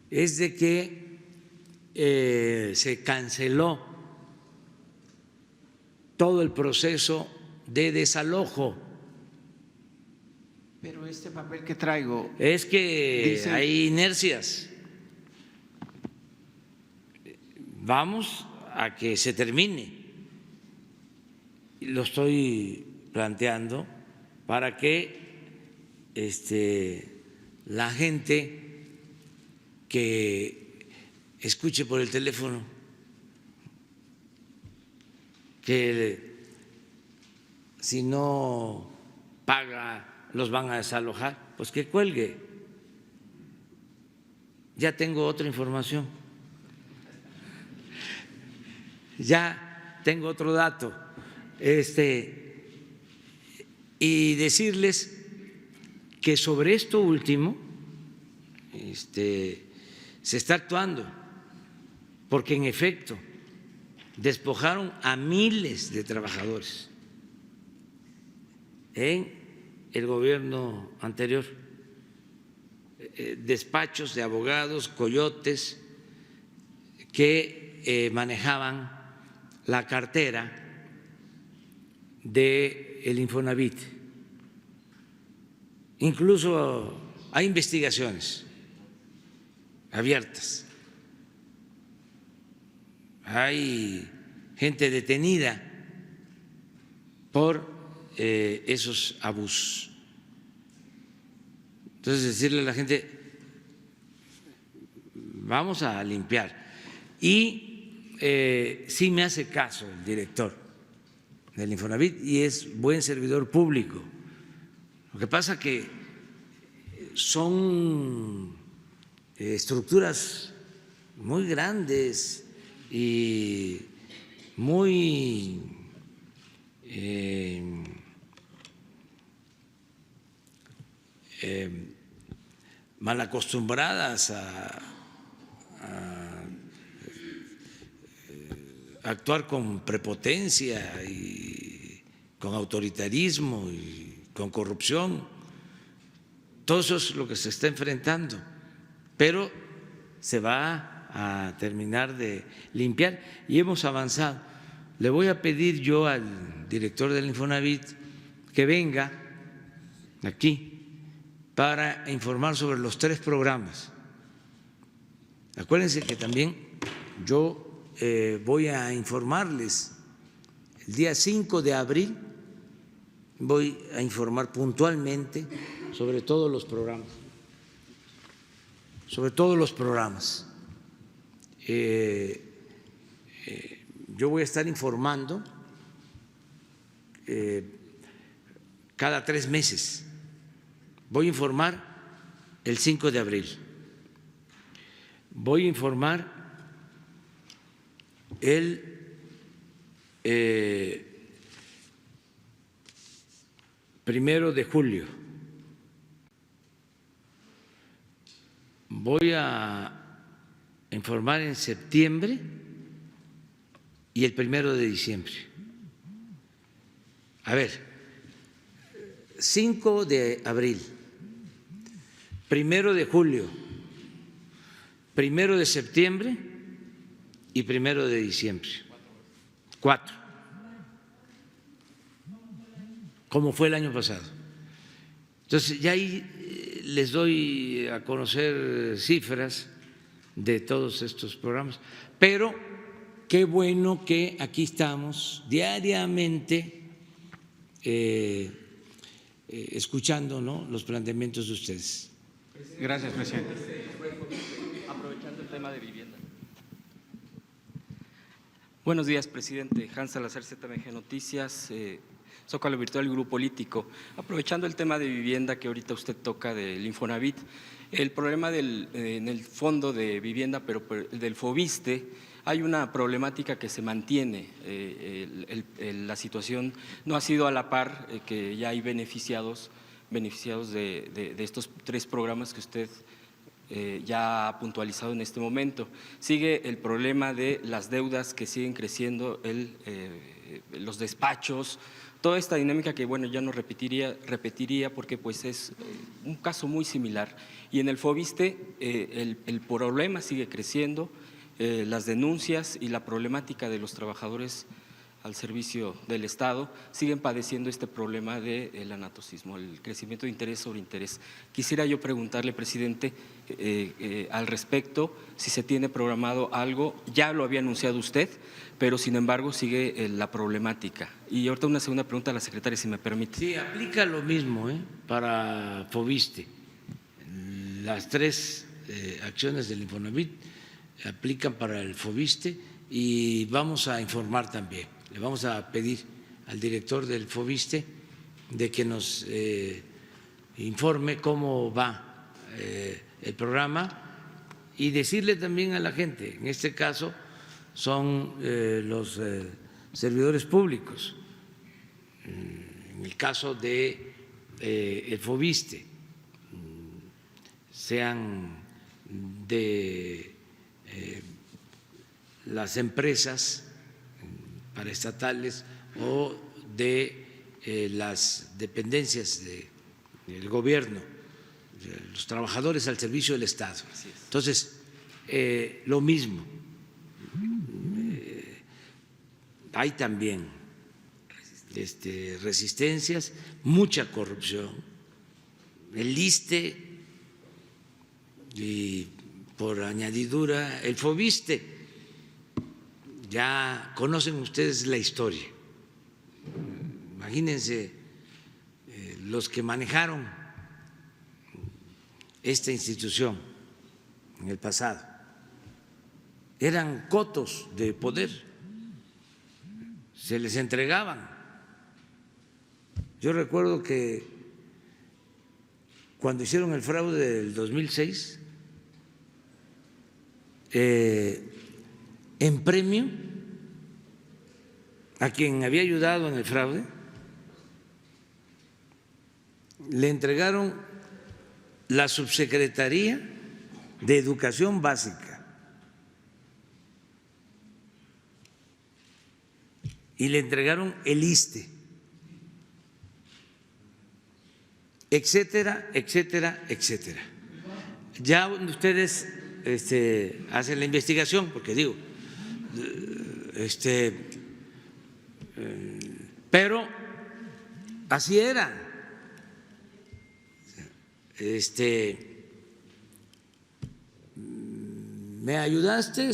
es de que se canceló todo el proceso de desalojo. Pero este papel que traigo… Es que hay inercias. Vamos a que se termine. Lo estoy planteando para que la gente que escuche por el teléfono que si no paga los van a desalojar, pues que cuelgue. Ya tengo otra información, ya tengo otro dato, y decirles que sobre esto último se está actuando, porque en efecto despojaron a miles de trabajadores en el gobierno anterior, despachos de abogados, coyotes que manejaban la cartera del Infonavit. Incluso hay investigaciones abiertas, hay gente detenida por esos abusos. Entonces, decirle a la gente, vamos a limpiar. Y sí me hace caso el director del Infonavit y es buen servidor público. Lo que pasa que son estructuras muy grandes y muy mal acostumbradas a actuar con prepotencia y con autoritarismo y con corrupción. Todo eso es lo que se está enfrentando, pero se va a terminar de limpiar y hemos avanzado. Le voy a pedir yo al director del Infonavit que venga aquí para informar sobre los 3 programas. Acuérdense que también yo voy a informarles el día 5 de abril, voy a informar puntualmente sobre todos los programas, yo voy a estar informando cada 3 meses. Voy a informar el 5 de abril. Voy a informar el 1 de julio. Voy a informar en septiembre y el 1 de diciembre. A ver, 5 de abril, 1 de julio, 1 de septiembre y 1 de diciembre. 4, como fue el año pasado. Entonces, ya ahí les doy a conocer cifras de todos estos programas, pero qué bueno que aquí estamos diariamente escuchando, ¿no?, los planteamientos de ustedes. Gracias, presidente. Aprovechando el tema de vivienda. Buenos días, presidente. Hans Salazar, ZMG Noticias, Zócalo Virtual y Grupo Político. Aprovechando el tema de vivienda que ahorita usted toca del Infonavit, el problema en el fondo de vivienda, pero del Foviste, hay una problemática que se mantiene. La situación no ha sido a la par, que ya hay beneficiados de estos 3 programas que usted ya ha puntualizado en este momento. Sigue el problema de las deudas que siguen creciendo, los despachos, toda esta dinámica que, bueno, ya no repetiría porque pues es un caso muy similar. Y en el Foviste el problema sigue creciendo, las denuncias y la problemática de los trabajadores al servicio del Estado siguen padeciendo este problema del anatocismo, el crecimiento de interés sobre interés. Quisiera yo preguntarle, presidente, al respecto, si se tiene programado algo. Ya lo había anunciado usted, pero sin embargo sigue la problemática. Y ahorita una segunda pregunta a la secretaria, si me permite. Sí, aplica lo mismo para Foviste. Las 3 acciones del Infonavit aplican para el Foviste y vamos a informar también. Le vamos a pedir al director del Foviste de que nos informe cómo va el programa y decirle también a la gente, en este caso son los servidores públicos, en el caso de el Foviste, sean de las empresas paraestatales o de las dependencias del gobierno, los trabajadores al servicio del Estado. Entonces, lo mismo, hay también resistencias, mucha corrupción, el ISSSTE y por añadidura el Foviste. Ya conocen ustedes la historia. Imagínense los que manejaron esta institución en el pasado. Eran cotos de poder, se les entregaban. Yo recuerdo que cuando hicieron el fraude del 2006, en premio a quien había ayudado en el fraude, le entregaron la subsecretaría de Educación Básica. y le entregaron el ISSSTE, etcétera, etcétera, etcétera. Ya ustedes hacen la investigación, porque digo, pero así era. ¿Me ayudaste?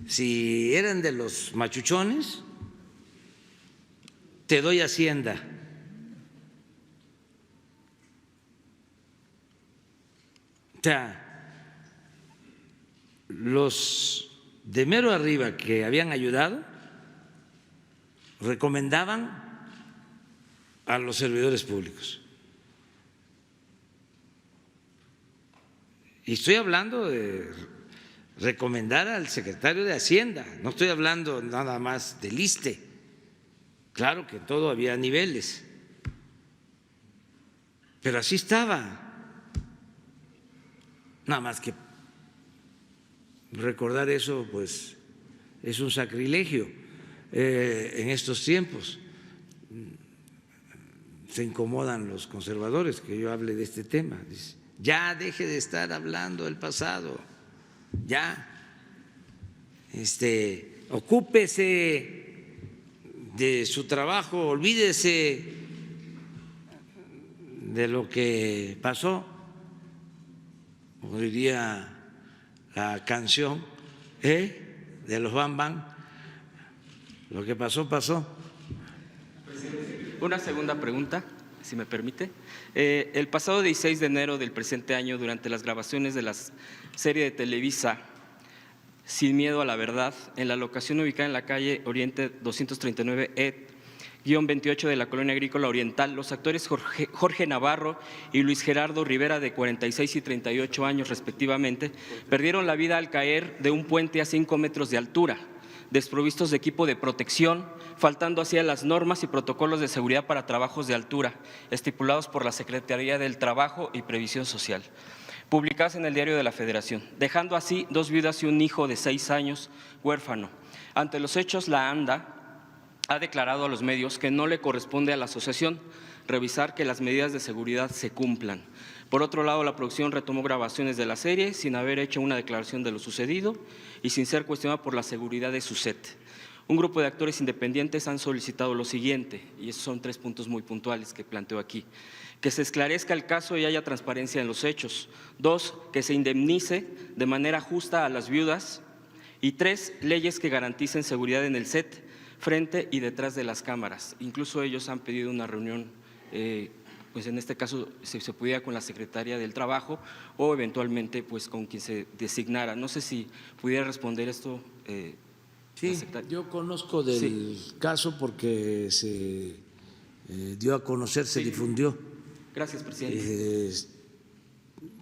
Si eran de los machuchones, te doy Hacienda. O sea, los de mero arriba que habían ayudado recomendaban a los servidores públicos. Y estoy hablando de recomendar al secretario de Hacienda, no estoy hablando nada más del ISSSTE. Claro que todo había niveles, pero así estaba. Nada más que recordar eso, pues, es un sacrilegio en estos tiempos. Se incomodan los conservadores que yo hable de este tema. Dice, ya deje de estar hablando del pasado, ya, ocúpese de su trabajo, olvídese de lo que pasó. Como diría la canción de los Bam Bam, lo que pasó, pasó. Una segunda pregunta, si me permite. El pasado 16 de enero del presente año, durante las grabaciones de la serie de Televisa Sin Miedo a la Verdad, en la locación ubicada en la calle Oriente 239E-28 de la Colonia Agrícola Oriental, los actores Jorge Navarro y Luis Gerardo Rivera, de 46 y 38 años respectivamente, perdieron la vida al caer de un puente a 5 metros de altura, desprovistos de equipo de protección, faltando así a las normas y protocolos de seguridad para trabajos de altura, estipulados por la Secretaría del Trabajo y Previsión Social, publicadas en el Diario de la Federación, dejando así 2 viudas y un hijo de 6 años huérfano. Ante los hechos, la ANDA ha declarado a los medios que no le corresponde a la asociación revisar que las medidas de seguridad se cumplan. Por otro lado, la producción retomó grabaciones de la serie sin haber hecho una declaración de lo sucedido y sin ser cuestionada por la seguridad de su set. Un grupo de actores independientes han solicitado lo siguiente, y esos son 3 puntos muy puntuales que planteo aquí: que se esclarezca el caso y haya transparencia en los hechos; 2, que se indemnice de manera justa a las viudas; y 3, leyes que garanticen seguridad en el set, frente y detrás de las cámaras. Incluso ellos han pedido una reunión, pues en este caso si se pudiera con la Secretaría del Trabajo o eventualmente pues con quien se designara. No sé si pudiera responder esto. Sí, yo conozco del caso porque se dio a conocer, se difundió. Gracias, presidente.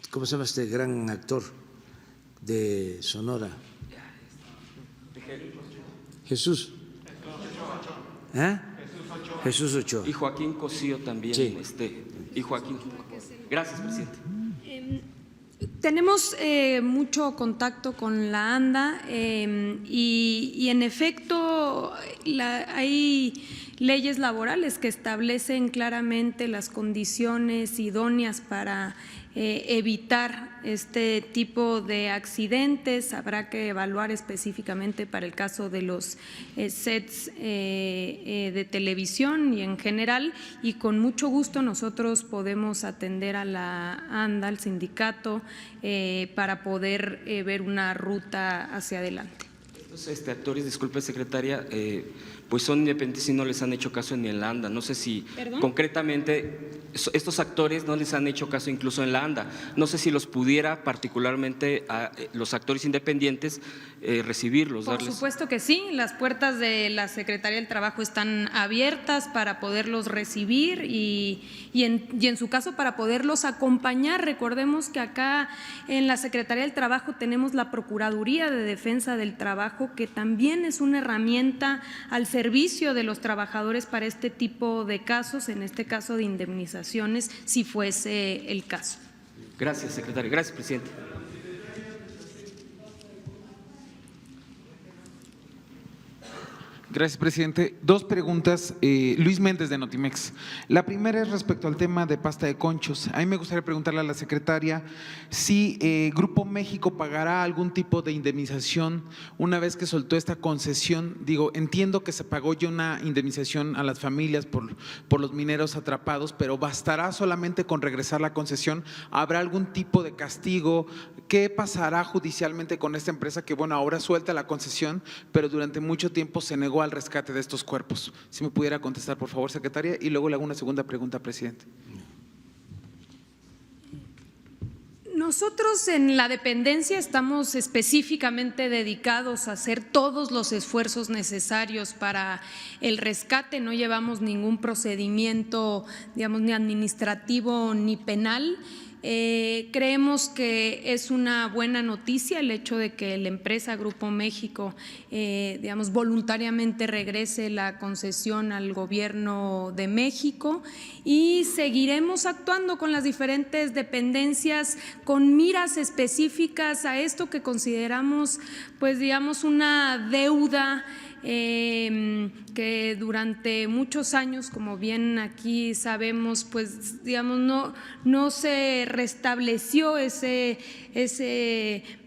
¿Cómo se llama este gran actor de Sonora? Jesús. Jesús Ochoa. Y Joaquín Cosío también. Sí. Y Joaquín. Gracias, presidente. Tenemos mucho contacto con la ANDA y en efecto hay leyes laborales que establecen claramente las condiciones idóneas para evitar este tipo de accidentes. Habrá que evaluar específicamente para el caso de los sets de televisión y en general, y con mucho gusto nosotros podemos atender a la ANDA, al sindicato, para poder ver una ruta hacia adelante. Estos actores, disculpe secretaria, pues son independientes y no les han hecho caso ni en la ANDA. No sé si concretamente estos actores no les han hecho caso incluso en la ANDA. No sé si los pudiera particularmente a los actores independientes recibirlos. Por supuesto que sí, las puertas de la Secretaría del Trabajo están abiertas para poderlos recibir y en su caso para poderlos acompañar. Recordemos que acá en la Secretaría del Trabajo tenemos la Procuraduría de Defensa del Trabajo, que también es una herramienta al servicio de los trabajadores para este tipo de casos, en este caso de indemnizaciones, si fuese el caso. Gracias, secretario. Gracias, presidente. Gracias, presidente. Dos preguntas. Luis Méndez, de Notimex. La primera es respecto al tema de pasta de conchos. A mí me gustaría preguntarle a la secretaria si Grupo México pagará algún tipo de indemnización una vez que soltó esta concesión. Digo, entiendo que se pagó ya una indemnización a las familias por los mineros atrapados, pero ¿bastará solamente con regresar la concesión? ¿Habrá algún tipo de castigo? ¿Qué pasará judicialmente con esta empresa que, bueno, ahora suelta la concesión, pero durante mucho tiempo se negó al rescate de estos cuerpos? Si me pudiera contestar, por favor, secretaria, y luego le hago una segunda pregunta, presidente. Nosotros en la dependencia estamos específicamente dedicados a hacer todos los esfuerzos necesarios para el rescate. No llevamos ningún procedimiento, digamos, ni administrativo ni penal. Creemos que es una buena noticia el hecho de que la empresa Grupo México, digamos, voluntariamente regrese la concesión al Gobierno de México, y seguiremos actuando con las diferentes dependencias con miras específicas a esto que consideramos, pues, digamos, una deuda que durante muchos años, como bien aquí sabemos, pues, digamos, no se restableció ese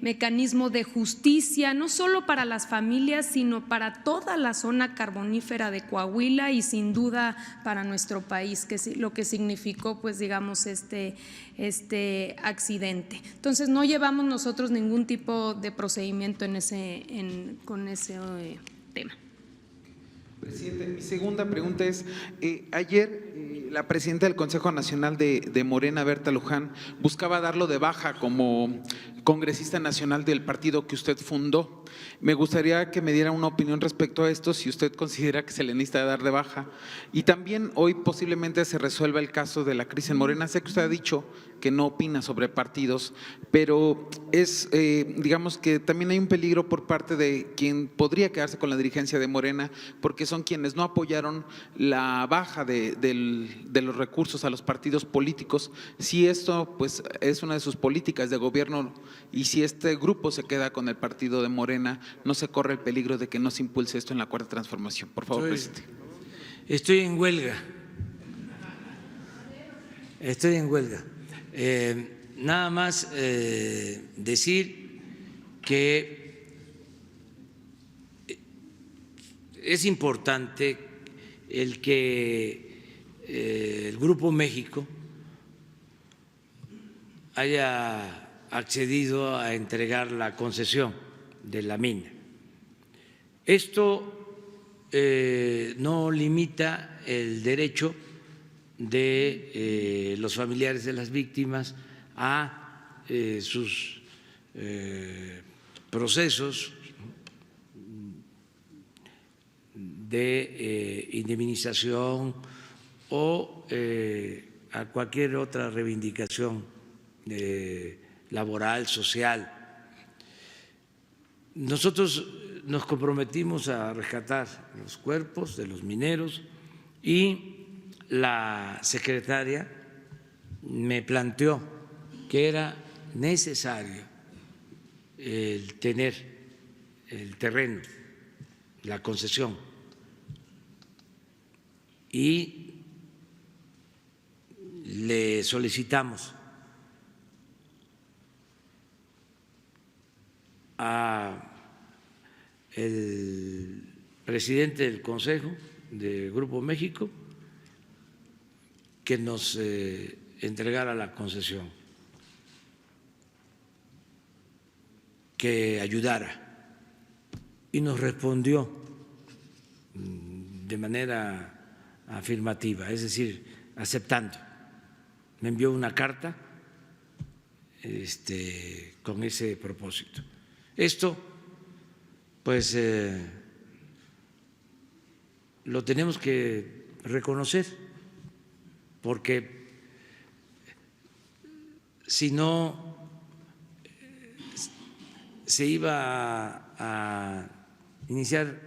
mecanismo de justicia, no solo para las familias, sino para toda la zona carbonífera de Coahuila y sin duda para nuestro país, que es lo que significó, pues, digamos, este accidente. Entonces, no llevamos nosotros ningún tipo de procedimiento con ese tema. Presidente, mi segunda pregunta es, ayer la presidenta del Consejo Nacional de Morena, Berta Luján, buscaba darlo de baja como congresista nacional del partido que usted fundó. Me gustaría que me diera una opinión respecto a esto, si usted considera que se le necesita dar de baja. Y también hoy posiblemente se resuelva el caso de la crisis en Morena. Sé que usted ha dicho que no opina sobre partidos, pero es, digamos que también hay un peligro por parte de quien podría quedarse con la dirigencia de Morena, porque son quienes no apoyaron la baja de los recursos a los partidos políticos. Si esto, pues, es una de sus políticas de gobierno, y si este grupo se queda con el partido de Morena, no se corre el peligro de que no se impulse esto en la Cuarta Transformación. Por favor, presidente. Estoy en huelga. Nada más decir que es importante el que el Grupo México haya accedido a entregar la concesión de la mina. Esto no limita el derecho de los familiares de las víctimas a sus procesos de indemnización o a cualquier otra reivindicación laboral, social. Nosotros nos comprometimos a rescatar los cuerpos de los mineros y la secretaria me planteó que era necesario el tener el terreno, la concesión, y le solicitamos a el presidente del Consejo de Grupo México que nos entregara la concesión, que ayudara, y nos respondió de manera afirmativa, es decir, aceptando. Me envió una carta con ese propósito. Esto, pues, lo tenemos que reconocer, porque si no se iba a iniciar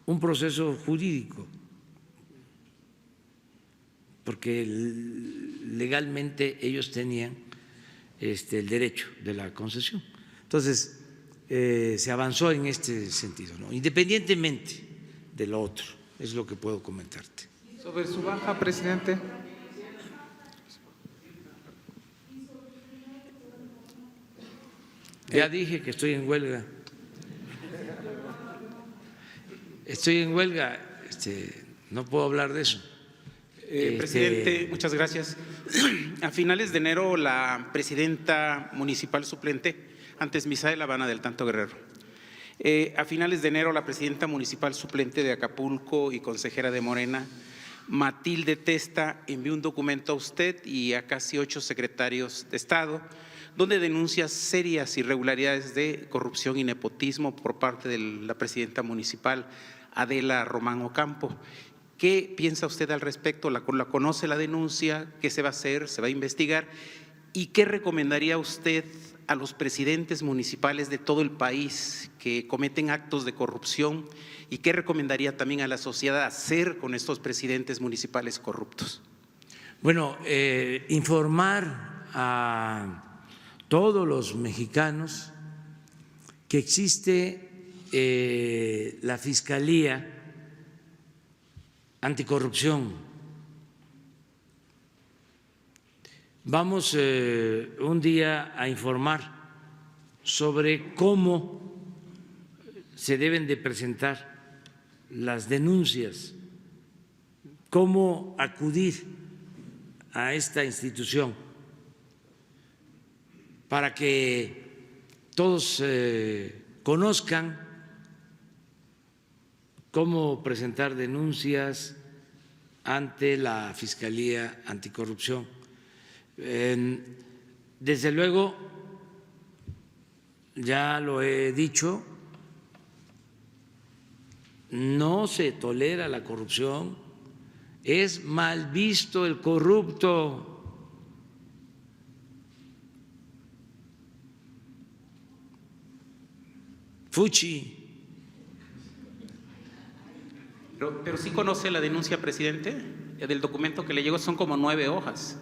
un proceso jurídico, porque legalmente ellos tenían el derecho de la concesión. Entonces, se avanzó en este sentido, ¿no? Independientemente de lo otro. Es lo que puedo comentarte. Sobre su baja, presidente. Ya dije que estoy en huelga. Estoy en huelga, no puedo hablar de eso. Presidente, muchas gracias. A finales de enero, la presidenta municipal suplente, antes Misael Habana del Tanto Guerrero. A finales de enero, la presidenta municipal suplente de Acapulco y consejera de Morena, Matilde Testa, envió un documento a usted y a casi 8 secretarios de Estado, donde denuncia serias irregularidades de corrupción y nepotismo por parte de la presidenta municipal, Adela Román Ocampo. ¿Qué piensa usted al respecto? ¿La conoce la denuncia? ¿Qué se va a hacer? ¿Se va a investigar? ¿Y qué recomendaría usted a los presidentes municipales de todo el país que cometen actos de corrupción? ¿Y qué recomendaría también a la sociedad hacer con estos presidentes municipales corruptos? Bueno, informar a todos los mexicanos que existe la Fiscalía Anticorrupción. Vamos un día a informar sobre cómo se deben de presentar las denuncias, cómo acudir a esta institución para que todos conozcan cómo presentar denuncias ante la Fiscalía Anticorrupción. Desde luego, ya lo he dicho, no se tolera la corrupción, es mal visto el corrupto. Fuchi. Pero sí conoce la denuncia, presidente, del documento que le llegó, son como 9 hojas.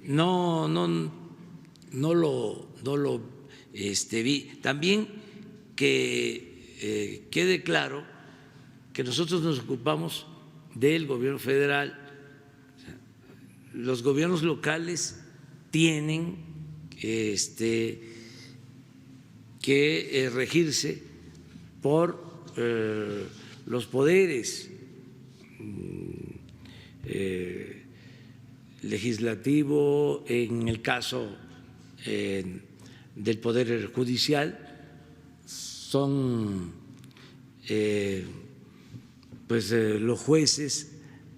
No lo vi. También que quede claro que nosotros nos ocupamos del gobierno federal. Los gobiernos locales tienen que regirse por los poderes legislativo, en el caso del Poder Judicial, son los jueces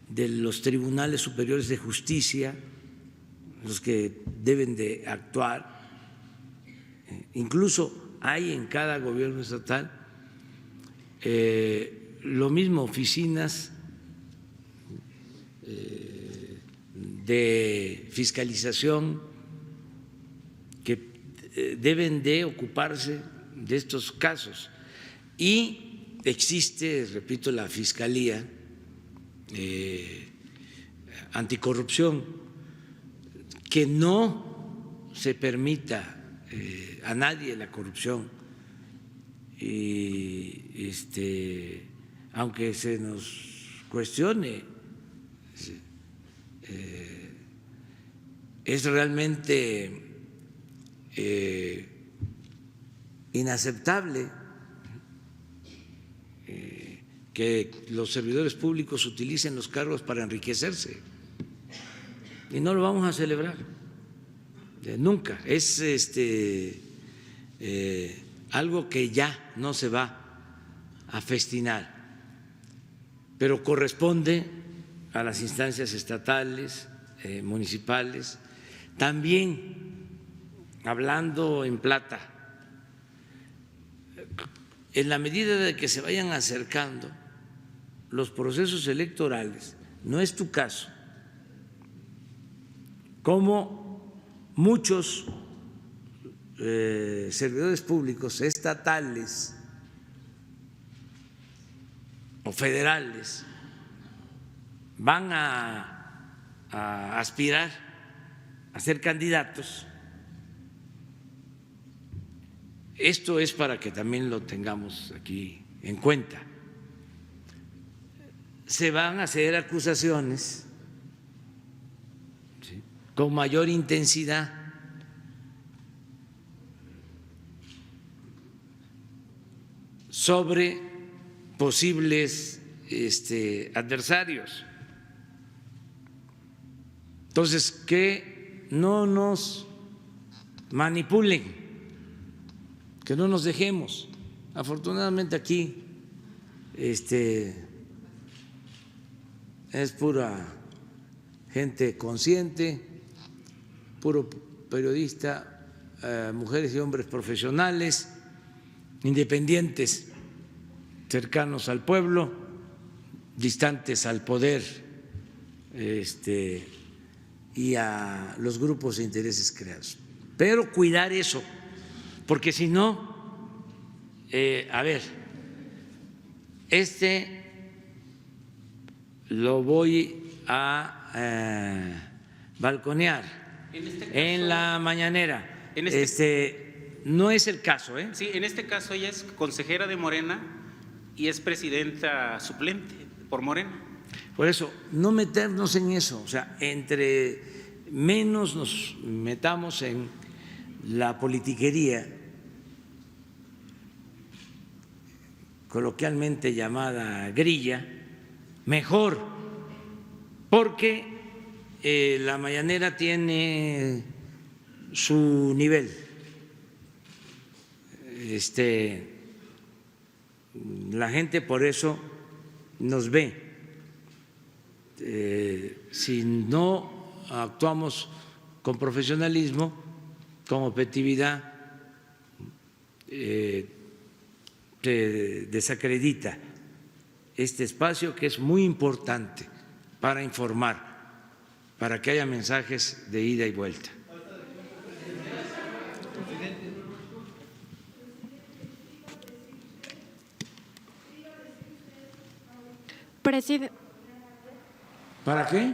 de los tribunales superiores de justicia los que deben de actuar. Incluso hay en cada gobierno estatal lo mismo, oficinas de fiscalización que deben de ocuparse de estos casos. Y existe, repito, la Fiscalía Anticorrupción, que no se permita a nadie la corrupción. Y aunque se nos cuestione, es realmente inaceptable que los servidores públicos utilicen los cargos para enriquecerse, y no lo vamos a celebrar nunca. Es algo que ya no se va a festinar, pero corresponde a las instancias estatales, municipales. También, hablando en plata, en la medida de que se vayan acercando los procesos electorales, no es tu caso, como muchos servidores públicos estatales o federales van a aspirar a ser candidatos. Esto es para que también lo tengamos aquí en cuenta. se van a hacer acusaciones, ¿sí?, con mayor intensidad. Sobre posibles adversarios. Entonces, que no nos manipulen, que no nos dejemos. Afortunadamente aquí es pura gente consciente, puro periodista, mujeres y hombres profesionales, independientes, cercanos al pueblo, distantes al poder y a los grupos de intereses creados. Pero cuidar eso, porque si no, a ver, lo voy a balconear en la mañanera. No es el caso, ¿eh? Sí, en este caso ella es consejera de Morena y es presidenta suplente por Morena. Por eso, no meternos en eso, o sea, entre menos nos metamos en la politiquería, coloquialmente llamada grilla, mejor, porque la mañanera tiene su nivel. La gente por eso nos ve. Si no actuamos con profesionalismo, con objetividad, se desacredita este espacio que es muy importante para informar, para que haya mensajes de ida y vuelta. ¿Para qué?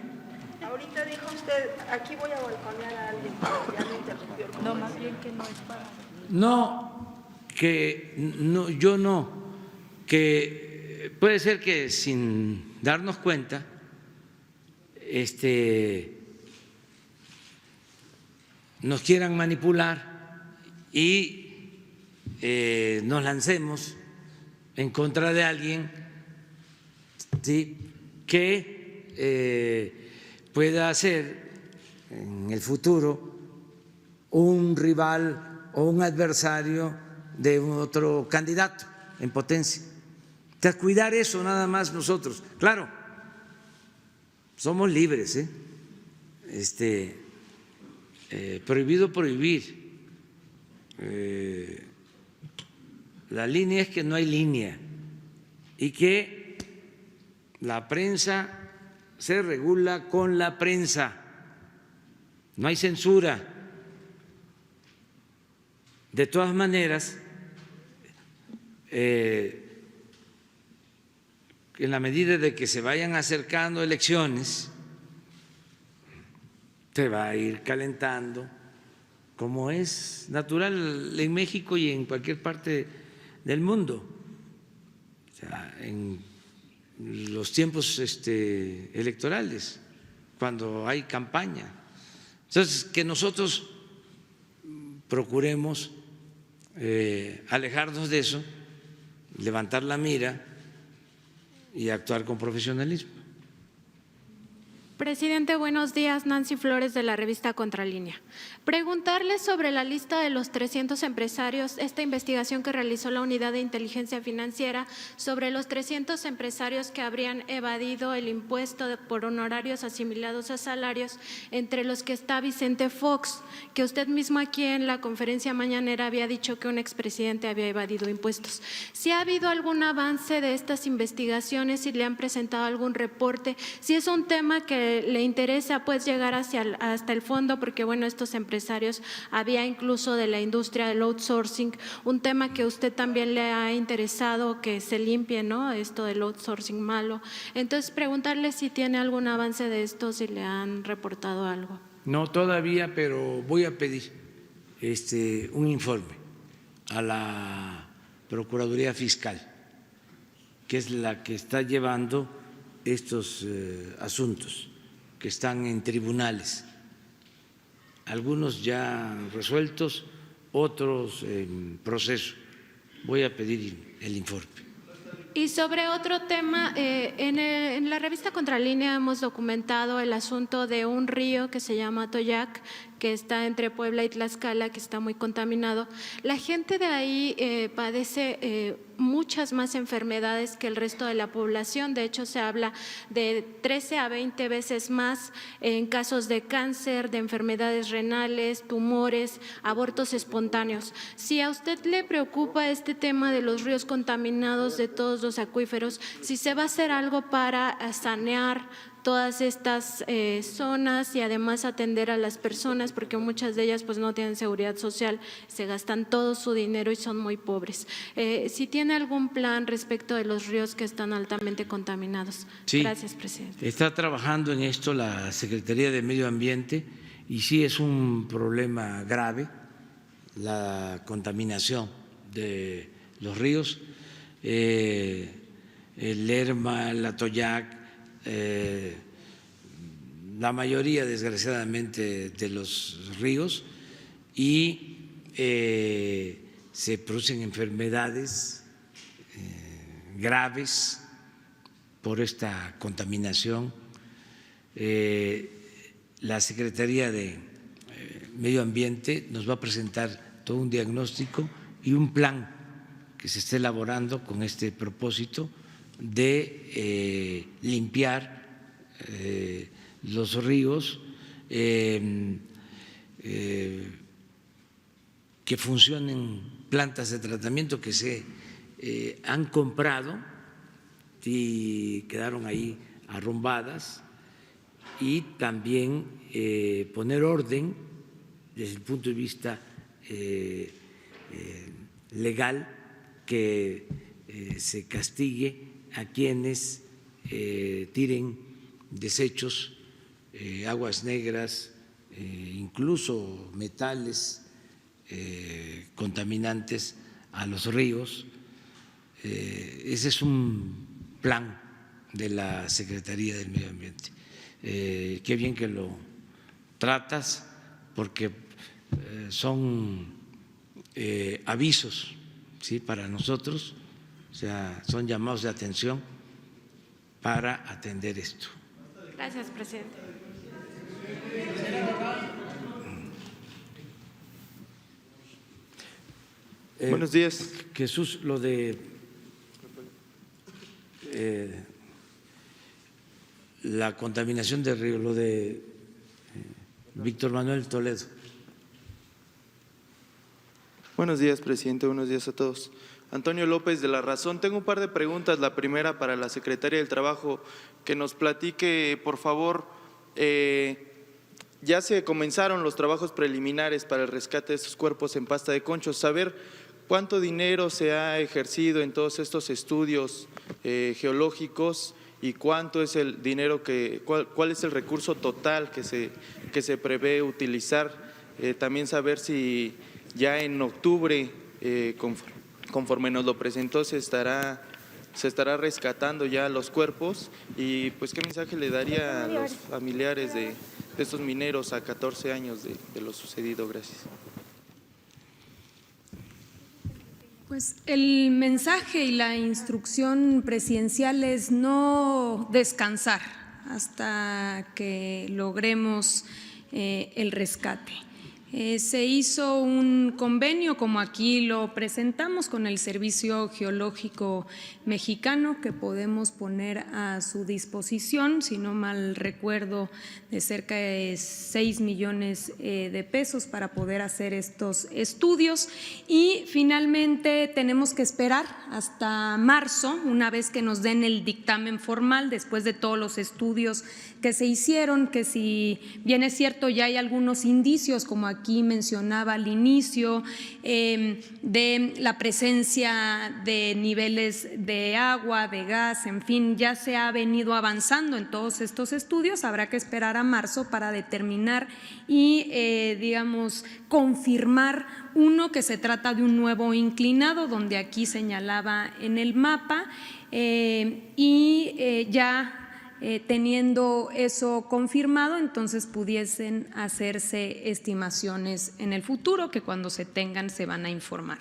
Ahorita dijo usted, aquí voy a balconear a alguien, ya me interrumpió. No, más bien que no es para… No, que no, yo no, que puede ser que sin darnos cuenta, nos quieran manipular y nos lancemos en contra de alguien, ¿sí?, que pueda ser en el futuro un rival o un adversario de otro candidato en potencia. O sea, cuidar eso nada más nosotros. Claro, somos libres, prohibido prohibir. La línea es que no hay línea y que la prensa se regula con la prensa, no hay censura. De todas maneras, en la medida de que se vayan acercando elecciones, se va a ir calentando, como es natural en México y en cualquier parte del mundo. O sea, en los tiempos electorales, cuando hay campaña. Entonces, que nosotros procuremos alejarnos de eso, levantar la mira y actuar con profesionalismo. Presidente, buenos días. Nancy Flores, de la revista Contralínea. Preguntarle sobre la lista de los 300 empresarios, esta investigación que realizó la Unidad de Inteligencia Financiera sobre los 300 empresarios que habrían evadido el impuesto por honorarios asimilados a salarios, entre los que está Vicente Fox, que usted mismo aquí en la conferencia mañanera había dicho que un expresidente había evadido impuestos. Si ha habido algún avance de estas investigaciones, si le han presentado algún reporte, si es un tema que le interesa pues llegar hasta el fondo, porque bueno, estos empresarios, había incluso de la industria del outsourcing, un tema que usted también le ha interesado que se limpie, ¿no?, esto del outsourcing malo. Entonces, preguntarle si tiene algún avance de esto, si le han reportado algo. No todavía, pero voy a pedir un informe a la Procuraduría Fiscal, que es la que está llevando estos asuntos que están en tribunales, algunos ya resueltos, otros en proceso. Voy a pedir el informe. Y sobre otro tema, en la revista Contralínea hemos documentado el asunto de un río que se llama Toyac, que está entre Puebla y Tlaxcala, que está muy contaminado. La gente de ahí padece muchas más enfermedades que el resto de la población. De hecho, se habla de 13 a 20 veces más en casos de cáncer, de enfermedades renales, tumores, abortos espontáneos. Si a usted le preocupa este tema de los ríos contaminados, de todos los acuíferos, si se va a hacer algo para sanear todas estas zonas y además atender a las personas, porque muchas de ellas pues no tienen seguridad social, se gastan todo su dinero y son muy pobres. Si tiene algún plan respecto de los ríos que están altamente contaminados. Sí, gracias, presidente. Está trabajando en esto la Secretaría de Medio Ambiente y sí es un problema grave la contaminación de los ríos, el Lerma, la Toyac, la mayoría desgraciadamente de los ríos, y se producen enfermedades graves por esta contaminación. La Secretaría de Medio Ambiente nos va a presentar todo un diagnóstico y un plan que se está elaborando con este propósito de limpiar los ríos, que funcionen plantas de tratamiento que se han comprado y quedaron ahí arrumbadas, y también poner orden desde el punto de vista legal, que se castigue a quienes tiren desechos, aguas negras, incluso metales contaminantes a los ríos. Ese es un plan de la Secretaría del Medio Ambiente. Qué bien que lo tratas, porque son avisos, ¿sí?, para nosotros, o sea, son llamados de atención para atender esto. Gracias, presidente. Buenos días. Jesús, lo de la contaminación del río, lo de Víctor Manuel Toledo. Buenos días, presidente. Buenos días a todos. Antonio López de La Razón. Tengo un par de preguntas. La primera para la Secretaria del Trabajo, que nos platique, por favor, ya se comenzaron los trabajos preliminares para el rescate de estos cuerpos en Pasta de Conchos. Saber cuánto dinero se ha ejercido en todos estos estudios geológicos y cuánto es el dinero cuál es el recurso total que se prevé utilizar. También saber si ya en octubre, conforme nos lo presentó, se estará rescatando ya los cuerpos, y pues qué mensaje le daría a los familiares de estos mineros a 14 años de lo sucedido. Gracias. Pues el mensaje y la instrucción presidencial es no descansar hasta que logremos el rescate. Se hizo un convenio, como aquí lo presentamos, con el Servicio Geológico Mexicano, que podemos poner a su disposición, si no mal recuerdo, de cerca de 6 millones de pesos para poder hacer estos estudios. Y finalmente tenemos que esperar hasta marzo, una vez que nos den el dictamen formal, después de todos los estudios que se hicieron, que si bien es cierto ya hay algunos indicios, como aquí mencionaba al inicio, de la presencia de niveles de agua, de gas, en fin, ya se ha venido avanzando en todos estos estudios. Habrá que esperar a marzo para determinar y, digamos, confirmar uno, que se trata de un nuevo inclinado, donde aquí señalaba en el mapa, y ya teniendo eso confirmado, entonces pudiesen hacerse estimaciones en el futuro, que cuando se tengan se van a informar.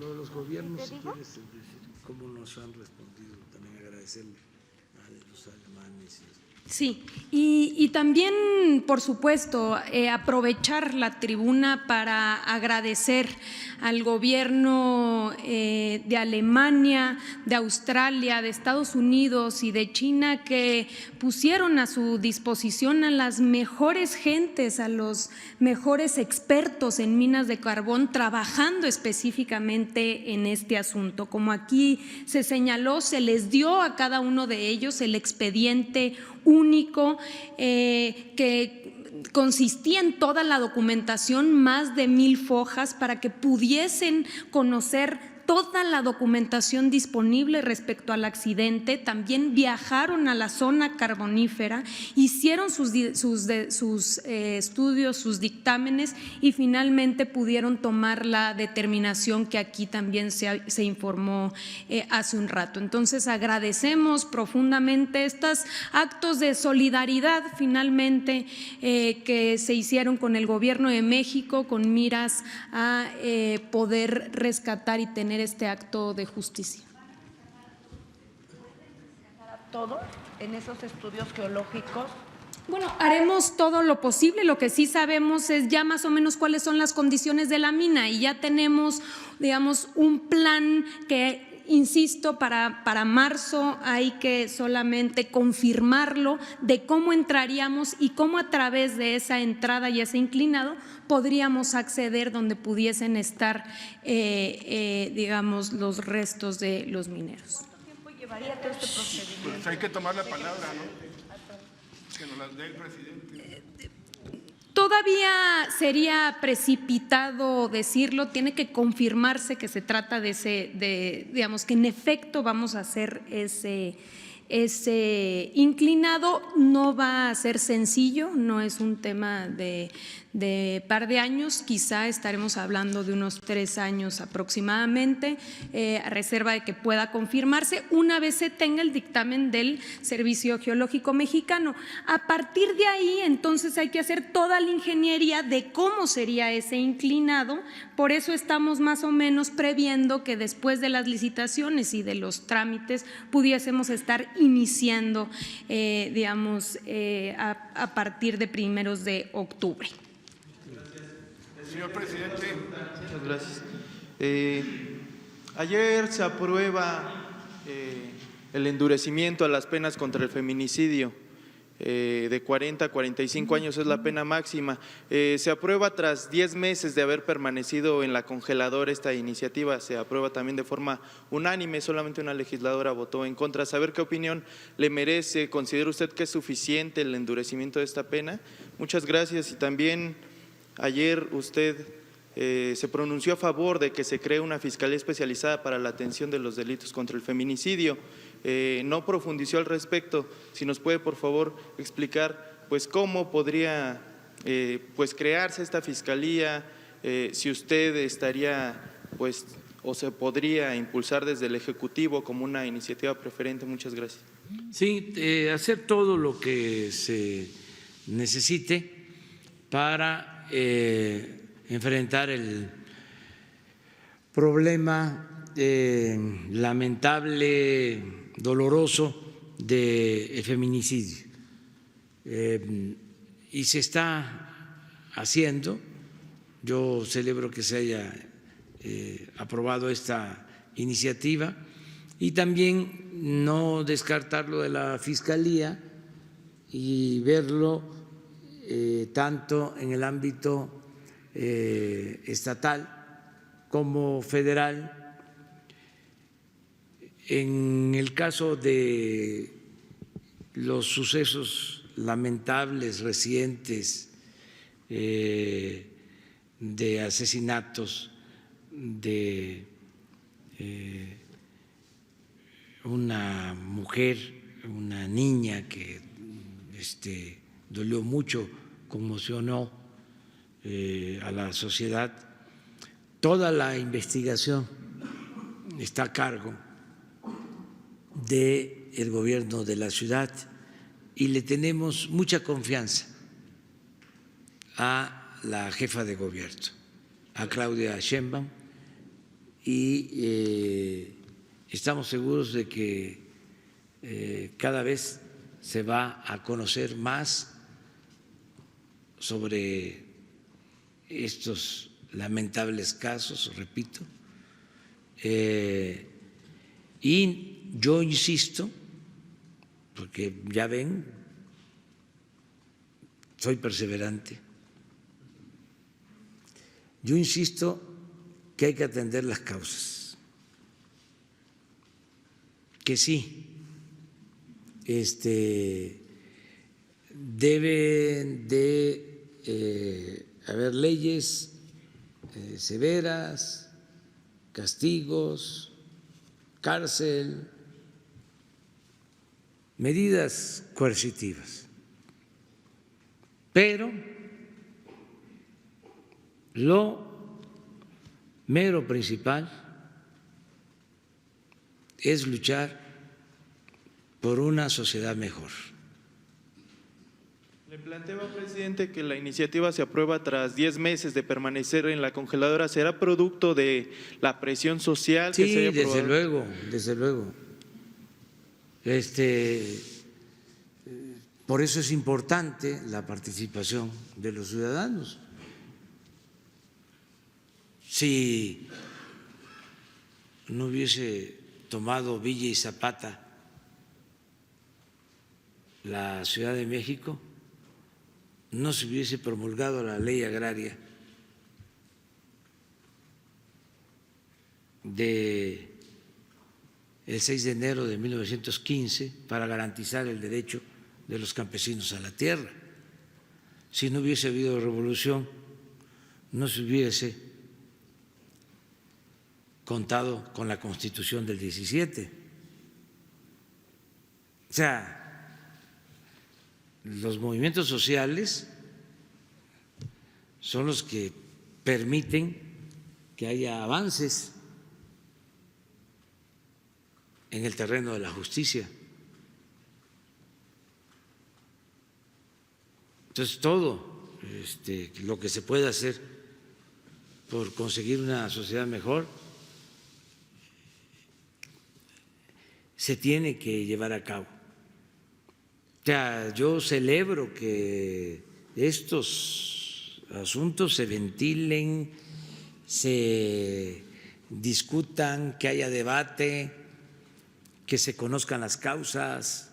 Los gobiernos, si quieres, cómo nos han respondido, también agradecerle a los alemanes. Sí, y también, por supuesto, aprovechar la tribuna para agradecer al gobierno de Alemania, de Australia, de Estados Unidos y de China, que pusieron a su disposición a las mejores gentes, a los mejores expertos en minas de carbón, trabajando específicamente en este asunto. Como aquí se señaló, se les dio a cada uno de ellos el expediente único que consistía en toda la documentación, más de 1000 hojas, para que pudiesen conocer toda la documentación disponible respecto al accidente. También viajaron a la zona carbonífera, hicieron sus estudios, sus dictámenes y finalmente pudieron tomar la determinación que aquí también se informó hace un rato. Entonces agradecemos profundamente estos actos de solidaridad finalmente que se hicieron con el Gobierno de México con miras a poder rescatar y tener este acto de justicia. ¿Todo en esos estudios geológicos? Bueno, haremos todo lo posible. Lo que sí sabemos es ya más o menos cuáles son las condiciones de la mina y ya tenemos, digamos, un plan que, insisto, para marzo hay que solamente confirmarlo de cómo entraríamos y cómo a través de esa entrada y ese inclinado podríamos acceder donde pudiesen estar, digamos, los restos de los mineros. ¿Cuánto tiempo llevaría todo este procedimiento? Pues hay que tomar la palabra, ¿no? Que nos las dé el presidente. Todavía sería precipitado decirlo, tiene que confirmarse que se trata de digamos, que en efecto vamos a hacer ese inclinado. No va a ser sencillo, no es un tema de par de años, quizá estaremos hablando de unos 3 años aproximadamente, a reserva de que pueda confirmarse una vez se tenga el dictamen del Servicio Geológico Mexicano. A partir de ahí, entonces, hay que hacer toda la ingeniería de cómo sería ese inclinado. Por eso estamos más o menos previendo que después de las licitaciones y de los trámites pudiésemos estar iniciando, digamos, a partir de 1 de octubre. Señor presidente, muchas gracias. Ayer se aprueba el endurecimiento a las penas contra el feminicidio. De 40 a 45 años es la pena máxima. Se aprueba tras 10 meses de haber permanecido en la congeladora esta iniciativa. Se aprueba también de forma unánime, solamente una legisladora votó en contra. Saber qué opinión le merece. ¿Considera usted que es suficiente el endurecimiento de esta pena? Muchas gracias. Y también ayer usted se pronunció a favor de que se cree una fiscalía especializada para la atención de los delitos contra el feminicidio. No profundizó al respecto. Si nos puede, por favor, explicar pues cómo podría pues crearse esta fiscalía, si usted estaría pues o se podría impulsar desde el Ejecutivo como una iniciativa preferente. Muchas gracias. Sí, hacer todo lo que se necesite para enfrentar el problema lamentable, doloroso del feminicidio. Y se está haciendo. Yo celebro que se haya aprobado esta iniciativa y también no descartarlo de la Fiscalía y verlo tanto en el ámbito estatal como federal. En el caso de los sucesos lamentables recientes de asesinatos de una mujer, una niña que dolió mucho, conmocionó a la sociedad. Toda la investigación está a cargo de el gobierno de la ciudad y le tenemos mucha confianza a la jefa de gobierno, a Claudia Sheinbaum, y estamos seguros de que cada vez se va a conocer más sobre estos lamentables casos, repito, y yo insisto, porque ya ven, soy perseverante, yo insisto que hay que atender las causas, que sí, deben de haber leyes severas, castigos, cárcel, medidas coercitivas, pero lo mero principal es luchar por una sociedad mejor. Le planteaba, presidente, que la iniciativa se aprueba tras 10 meses de permanecer en la congeladora. ¿Será producto de la presión social que se haya aprobado? Sí, desde luego, desde luego. Por eso es importante la participación de los ciudadanos. Si no hubiese tomado Villa y Zapata la Ciudad de México, no se hubiese promulgado la ley agraria del 6 de enero de 1915 para garantizar el derecho de los campesinos a la tierra. Si no hubiese habido revolución, no se hubiese contado con la Constitución del 17. O sea, los movimientos sociales son los que permiten que haya avances en el terreno de la justicia. Entonces, todo lo que se puede hacer por conseguir una sociedad mejor se tiene que llevar a cabo. O sea, yo celebro que estos asuntos se ventilen, se discutan, que haya debate, que se conozcan las causas,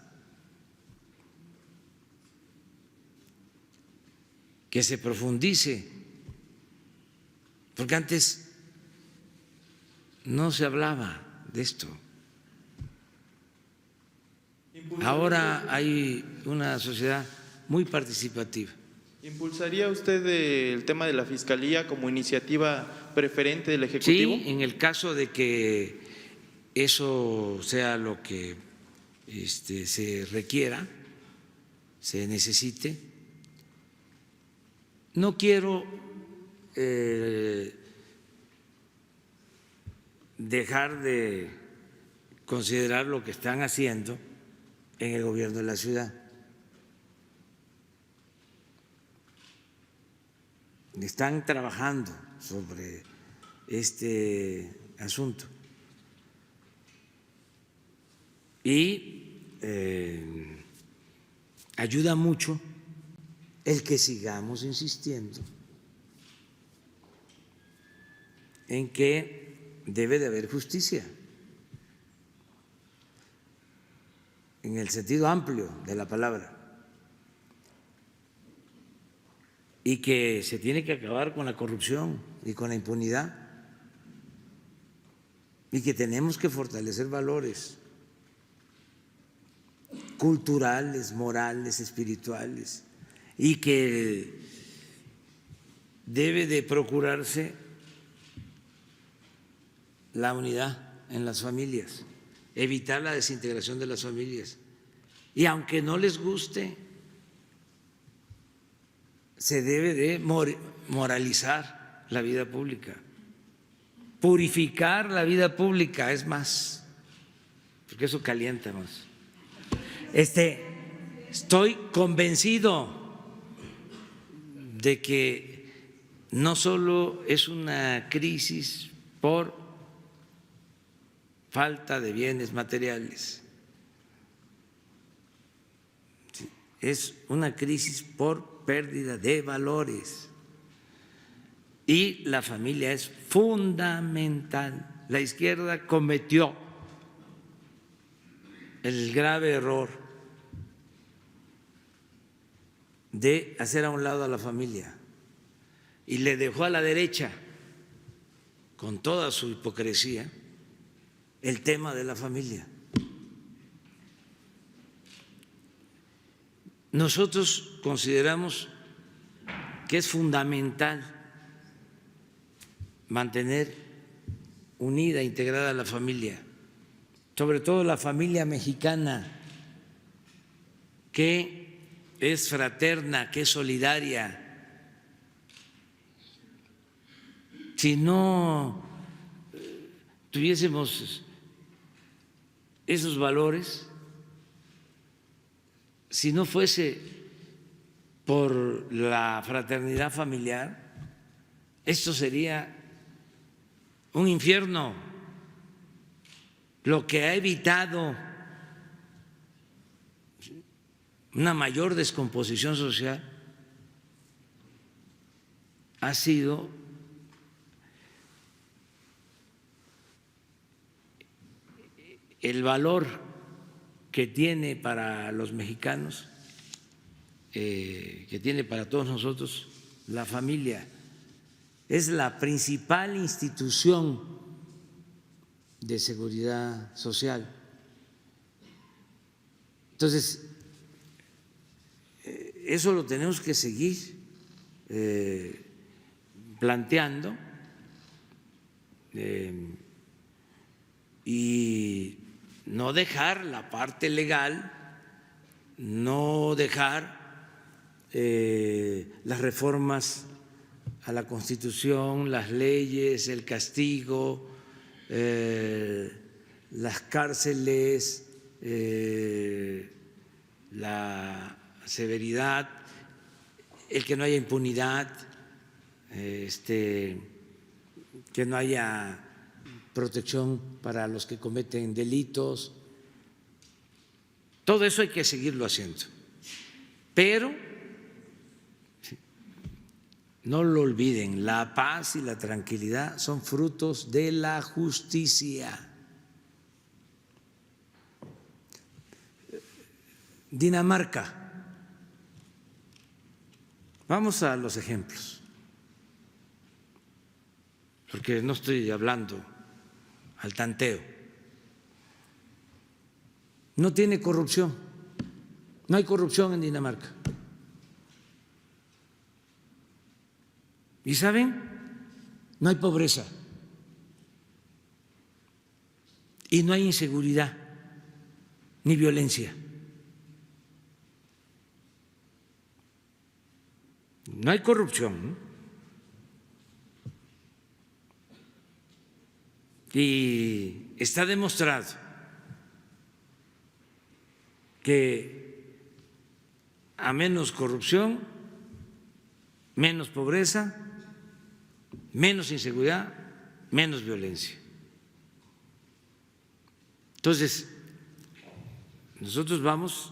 que se profundice, porque antes no se hablaba de esto. Ahora hay una sociedad muy participativa. ¿Impulsaría usted el tema de la Fiscalía como iniciativa preferente del Ejecutivo? Sí, en el caso de que eso sea lo que se requiera, se necesite. No quiero dejar de considerar lo que están haciendo en el gobierno de la ciudad. Están trabajando sobre este asunto y ayuda mucho el que sigamos insistiendo en que debe de haber justicia, en el sentido amplio de la palabra, y que se tiene que acabar con la corrupción y con la impunidad, y que tenemos que fortalecer valores culturales, morales, espirituales, y que debe de procurarse la unidad en las familias, evitar la desintegración de las familias. Y aunque no les guste, se debe de moralizar la vida pública, purificar la vida pública, es más, porque eso calienta más. Estoy convencido de que no solo es una crisis por falta de bienes materiales, es una crisis por pérdida de valores. Y la familia es fundamental. La izquierda cometió el grave error de hacer a un lado a la familia y le dejó a la derecha, con toda su hipocresía, el tema de la familia. Nosotros consideramos que es fundamental mantener unida, integrada a la familia, sobre todo la familia mexicana, que es fraterna, que es solidaria. Si no tuviésemos esos valores, si no fuese por la fraternidad familiar, esto sería un infierno. Lo que ha evitado una mayor descomposición social ha sido el valor que tiene para los mexicanos, que tiene para todos nosotros la familia. Es la principal institución de seguridad social. Entonces, eso lo tenemos que seguir planteando y no dejar la parte legal, no dejar las reformas a la Constitución, las leyes, el castigo, las cárceles, la severidad, el que no haya impunidad, que no haya protección para los que cometen delitos. Todo eso hay que seguirlo haciendo, pero no lo olviden, la paz y la tranquilidad son frutos de la justicia. Dinamarca. Vamos a los ejemplos, porque no estoy hablando al tanteo. No tiene corrupción, no hay corrupción en Dinamarca. ¿Y saben? No hay pobreza y no hay inseguridad ni violencia. No hay corrupción. Y está demostrado que a menos corrupción, menos pobreza, menos inseguridad, menos violencia. Entonces, nosotros vamos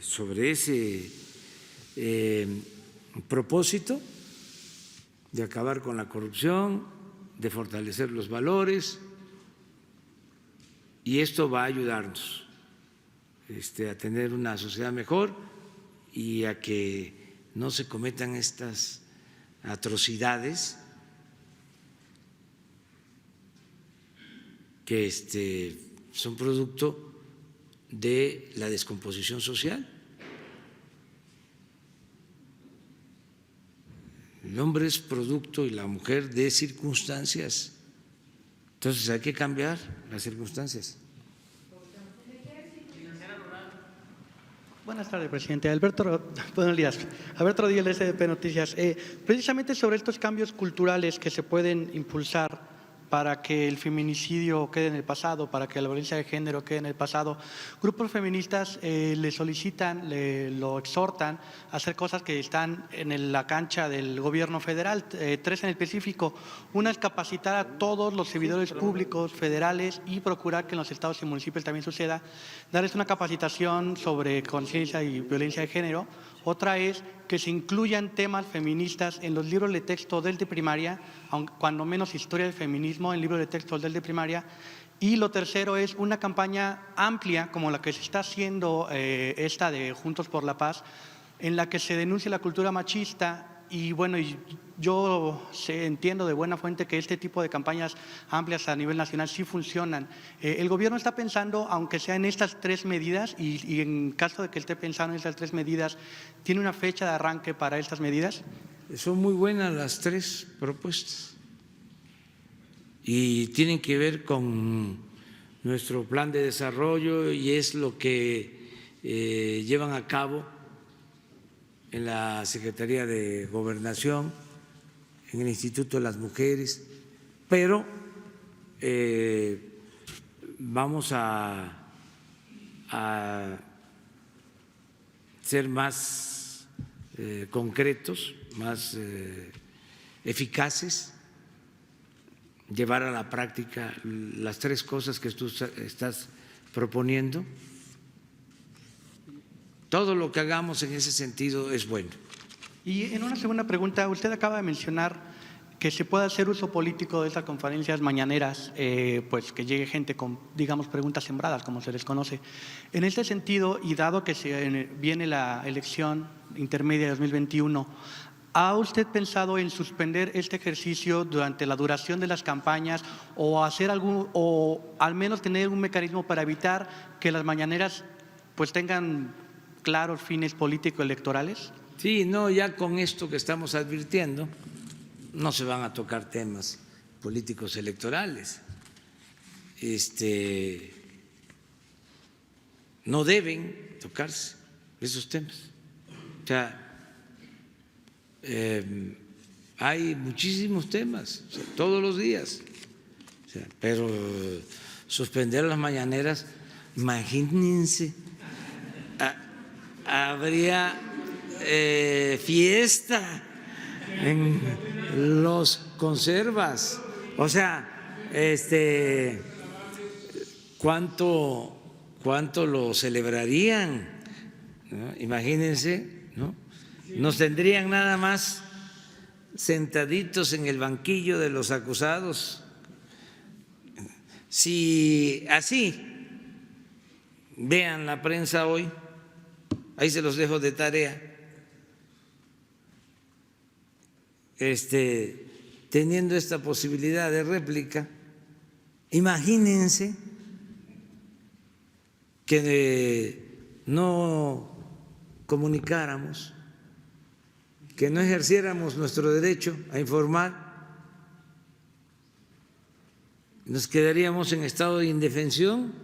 sobre ese propósito de acabar con la corrupción, de fortalecer los valores, y esto va a ayudarnos a tener una sociedad mejor y a que no se cometan estas atrocidades que son producto de la descomposición social. El hombre es producto y la mujer de circunstancias. Entonces hay que cambiar las circunstancias. Buenas tardes, presidente. Buenos días. Alberto Rodríguez, SDP Noticias. Precisamente sobre estos cambios culturales que se pueden impulsar para que el feminicidio quede en el pasado, para que la violencia de género quede en el pasado. Grupos feministas le solicitan, lo exhortan a hacer cosas que están en la cancha del gobierno federal, 3 en específico. Una es capacitar a todos los servidores públicos federales y procurar que en los estados y municipios también suceda, darles una capacitación sobre conciencia y violencia de género. Otra es que se incluyan temas feministas en los libros de texto desde primaria, cuando menos historia del feminismo en libros de texto desde primaria. Y lo tercero es una campaña amplia, como la que se está haciendo esta de Juntos por la Paz, en la que se denuncie la cultura machista. Y bueno, yo entiendo de buena fuente que este tipo de campañas amplias a nivel nacional sí funcionan. El gobierno está pensando, aunque sea en estas 3 medidas, y en caso de que esté pensando en estas 3 medidas, ¿tiene una fecha de arranque para estas medidas? Son muy buenas las 3 propuestas y tienen que ver con nuestro plan de desarrollo y es lo que llevan a cabo en la Secretaría de Gobernación, en el Instituto de las Mujeres, pero vamos a ser más concretos, más eficaces, llevar a la práctica las 3 cosas que tú estás proponiendo. Todo lo que hagamos en ese sentido es bueno. Y en una segunda pregunta, usted acaba de mencionar que se puede hacer uso político de estas conferencias mañaneras, pues que llegue gente con, digamos, preguntas sembradas, como se les conoce. En este sentido, y dado que viene la elección intermedia de 2021, ¿ha usted pensado en suspender este ejercicio durante la duración de las campañas o hacer o al menos tener un mecanismo para evitar que las mañaneras pues tengan claros fines político-electorales? Sí, no, ya con esto que estamos advirtiendo, no se van a tocar temas políticos electorales. No deben tocarse esos temas. O sea, hay muchísimos temas, o sea, todos los días. O sea, pero suspender las mañaneras, imagínense. Habría fiesta en los conservas, o sea, ¿cuánto lo celebrarían? ¿No? Imagínense, ¿no? Nos tendrían nada más sentaditos en el banquillo de los acusados. Si así vean la prensa hoy, ahí se los dejo de tarea, teniendo esta posibilidad de réplica, imagínense que no comunicáramos, que no ejerciéramos nuestro derecho a informar, nos quedaríamos en estado de indefensión.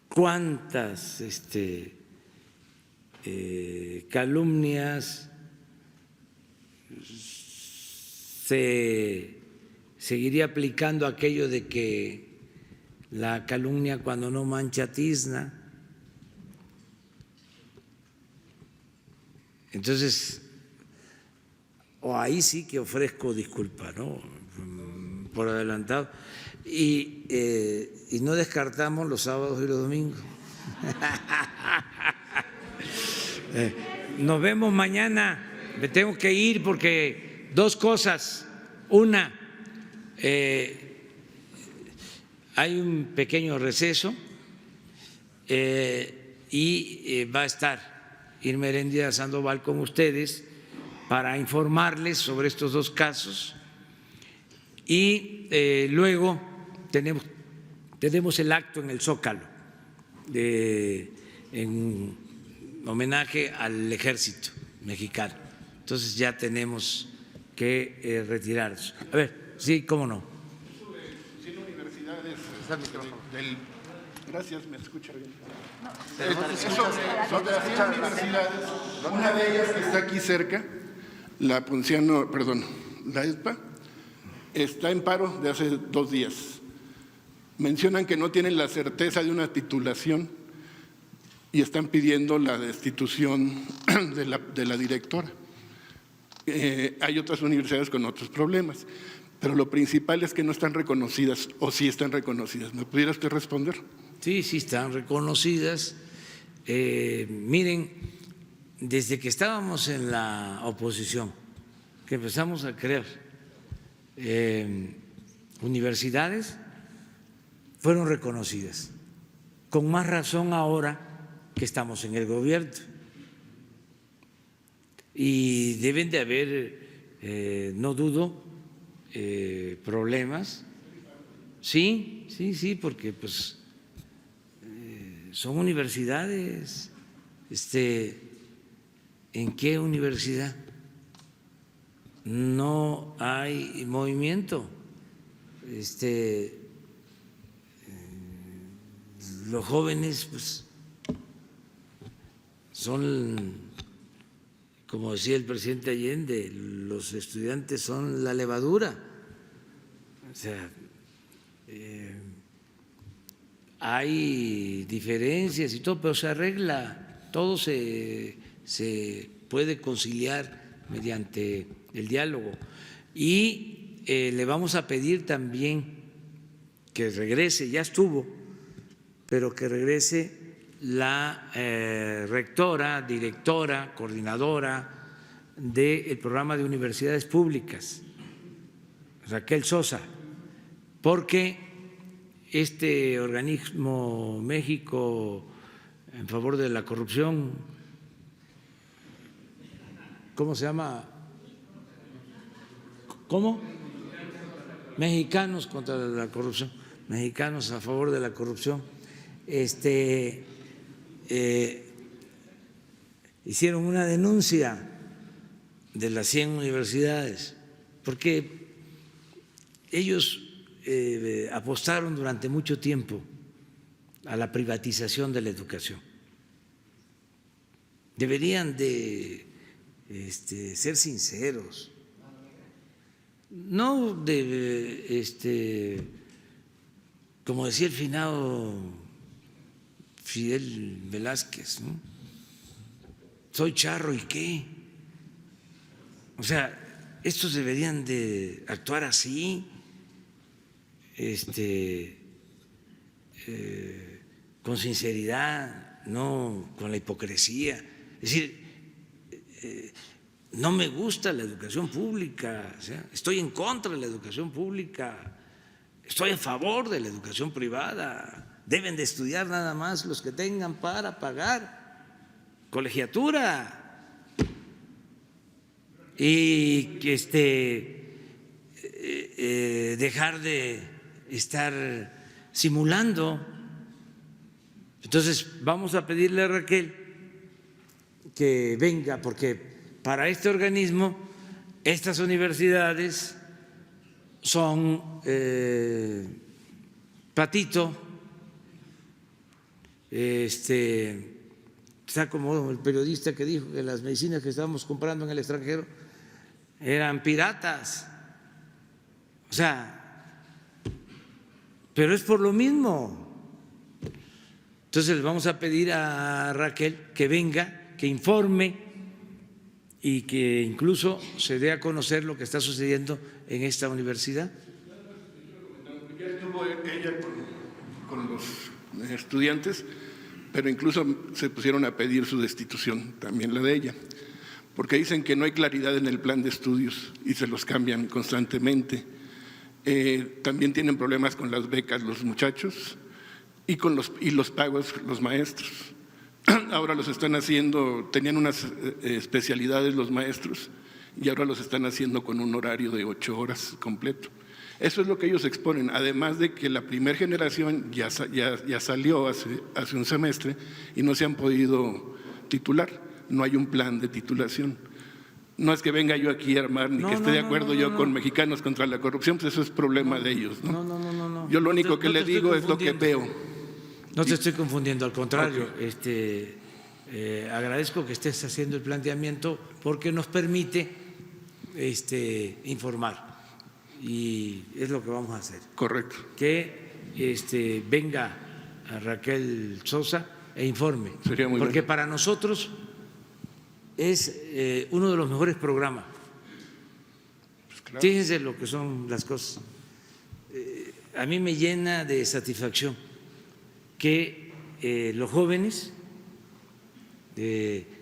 ¿Cuántas calumnias se seguiría aplicando aquello de que la calumnia cuando no mancha tizna? Entonces, o ahí sí que ofrezco disculpa, ¿no? Por adelantado. Y no descartamos los sábados y los domingos. Nos vemos mañana. Me tengo que ir porque 2 cosas. Una, hay un pequeño receso y va a estar Irma Heréndira Sandoval con ustedes para informarles sobre estos 2 casos. Y luego tenemos el acto en el Zócalo en homenaje al ejército mexicano. Entonces ya tenemos que retirarnos. A ver, sí, cómo no. Gracias, ¿me escucha bien? Son de las 100 universidades, una de ellas que está aquí cerca, la ESPA, está en paro de hace 2 días. Mencionan que no tienen la certeza de una titulación y están pidiendo la destitución de la directora. Hay otras universidades con otros problemas, pero lo principal es que no están reconocidas, o sí están reconocidas. ¿Me pudiera usted responder? Sí, sí están reconocidas. Miren, desde que estábamos en la oposición, que empezamos a crear universidades, fueron reconocidas, con más razón ahora que estamos en el gobierno. Y deben de haber, no dudo, problemas. Sí, porque pues son universidades. ¿En qué universidad no hay movimiento? Los jóvenes pues son, como decía el presidente Allende, los estudiantes son la levadura. O sea, hay diferencias y todo, pero se arregla, todo se puede conciliar mediante el diálogo. Y le vamos a pedir también que regrese, ya estuvo, pero que regrese la rectora, directora, coordinadora del programa de universidades públicas, Raquel Sosa, porque este organismo México en favor de la corrupción, ¿cómo se llama? ¿Cómo? Mexicanos contra la corrupción, mexicanos a favor de la corrupción. Hicieron una denuncia de las 100 universidades, porque ellos apostaron durante mucho tiempo a la privatización de la educación. Deberían de ser sinceros, no de como decía el finado Fidel Velázquez, ¿no? Soy charro y qué. O sea, estos deberían de actuar así, con sinceridad, no con la hipocresía. Es decir, no me gusta la educación pública, o sea, estoy en contra de la educación pública, estoy a favor de la educación privada. Deben de estudiar nada más los que tengan para pagar colegiatura y dejar de estar simulando. Entonces vamos a pedirle a Raquel que venga, porque para este organismo estas universidades son patito. Está como el periodista que dijo que las medicinas que estábamos comprando en el extranjero eran piratas. O sea, pero es por lo mismo. Entonces le vamos a pedir a Raquel que venga, que informe y que incluso se dé a conocer lo que está sucediendo en esta universidad. Ya estuvo ella con los estudiantes, pero incluso se pusieron a pedir su destitución, también la de ella, porque dicen que no hay claridad en el plan de estudios y se los cambian constantemente. También tienen problemas con las becas los muchachos y con los pagos los maestros. Ahora los están haciendo, tenían unas especialidades los maestros y ahora los están haciendo con un horario de 8 horas completo. Eso es lo que ellos exponen, además de que la primera generación ya salió hace un semestre y no se han podido titular, no hay un plan de titulación. No es que venga yo aquí a armar ni que esté de acuerdo yo con Mexicanos contra la corrupción, pues eso es problema de ellos, ¿no? No. Yo lo único que le digo es lo que veo. No te estoy confundiendo, al contrario, agradezco que estés haciendo el planteamiento porque nos permite informar. y es lo que vamos a hacer. Correcto. Que venga a Raquel Sosa e informe. Sería muy porque bueno. para nosotros es uno de los mejores programas. Pues claro. Fíjense lo que son las cosas. A mí me llena de satisfacción que los jóvenes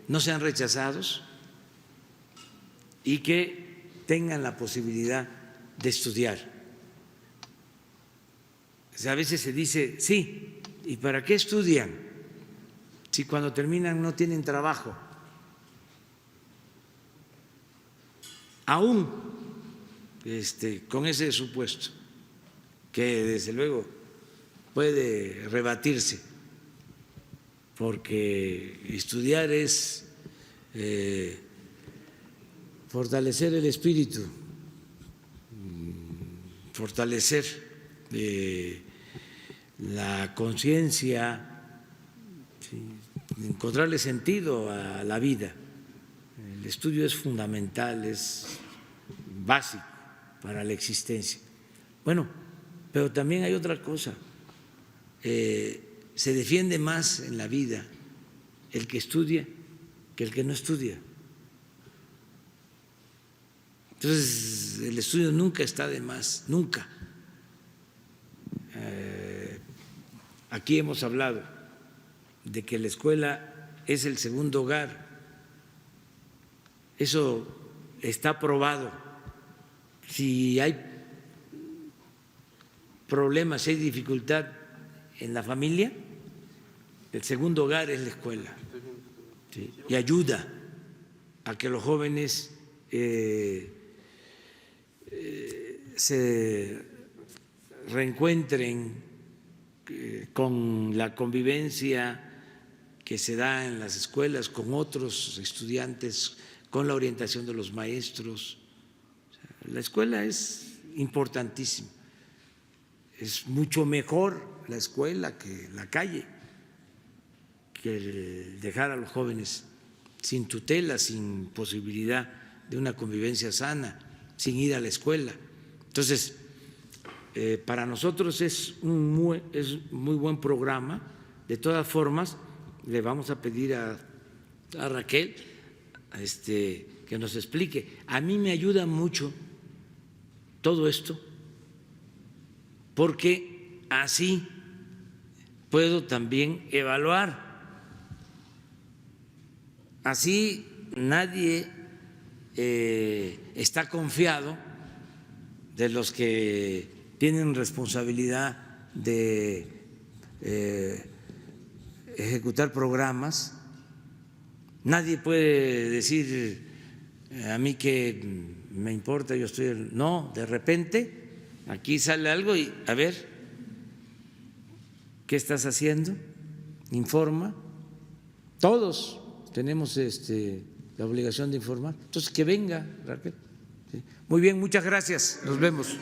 no sean rechazados y que tengan la posibilidad de estudiar. O sea, a veces se dice, sí, ¿y para qué estudian? Si cuando terminan no tienen trabajo. Aún con ese supuesto, que desde luego puede rebatirse, porque estudiar es fortalecer el espíritu, fortalecer la conciencia, ¿sí? Encontrarle sentido a la vida. El estudio es fundamental, es básico para la existencia. Bueno, pero también hay otra cosa. Se defiende más en la vida el que estudia que el que no estudia. Entonces, el estudio nunca está de más, nunca. Aquí hemos hablado de que la escuela es el segundo hogar. Eso está probado. Si hay problemas, si hay dificultad en la familia, el segundo hogar es la escuela, ¿sí? Y ayuda a que los jóvenes se reencuentren con la convivencia que se da en las escuelas, con otros estudiantes, con la orientación de los maestros. La escuela es importantísima. Es mucho mejor la escuela que la calle, que dejar a los jóvenes sin tutela, sin posibilidad de una convivencia sana, sin ir a la escuela. Entonces, para nosotros es muy buen programa. De todas formas, le vamos a pedir a Raquel que nos explique. A mí me ayuda mucho todo esto, porque así puedo también evaluar. Así nadie está confiado de los que tienen responsabilidad de ejecutar programas. Nadie puede decir a mí que me importa, yo estoy… No, de repente aquí sale algo y a ver, ¿qué estás haciendo? Informa. Todos tenemos la obligación de informar. Entonces, que venga, Raquel. Sí. Muy bien, muchas gracias. Nos vemos.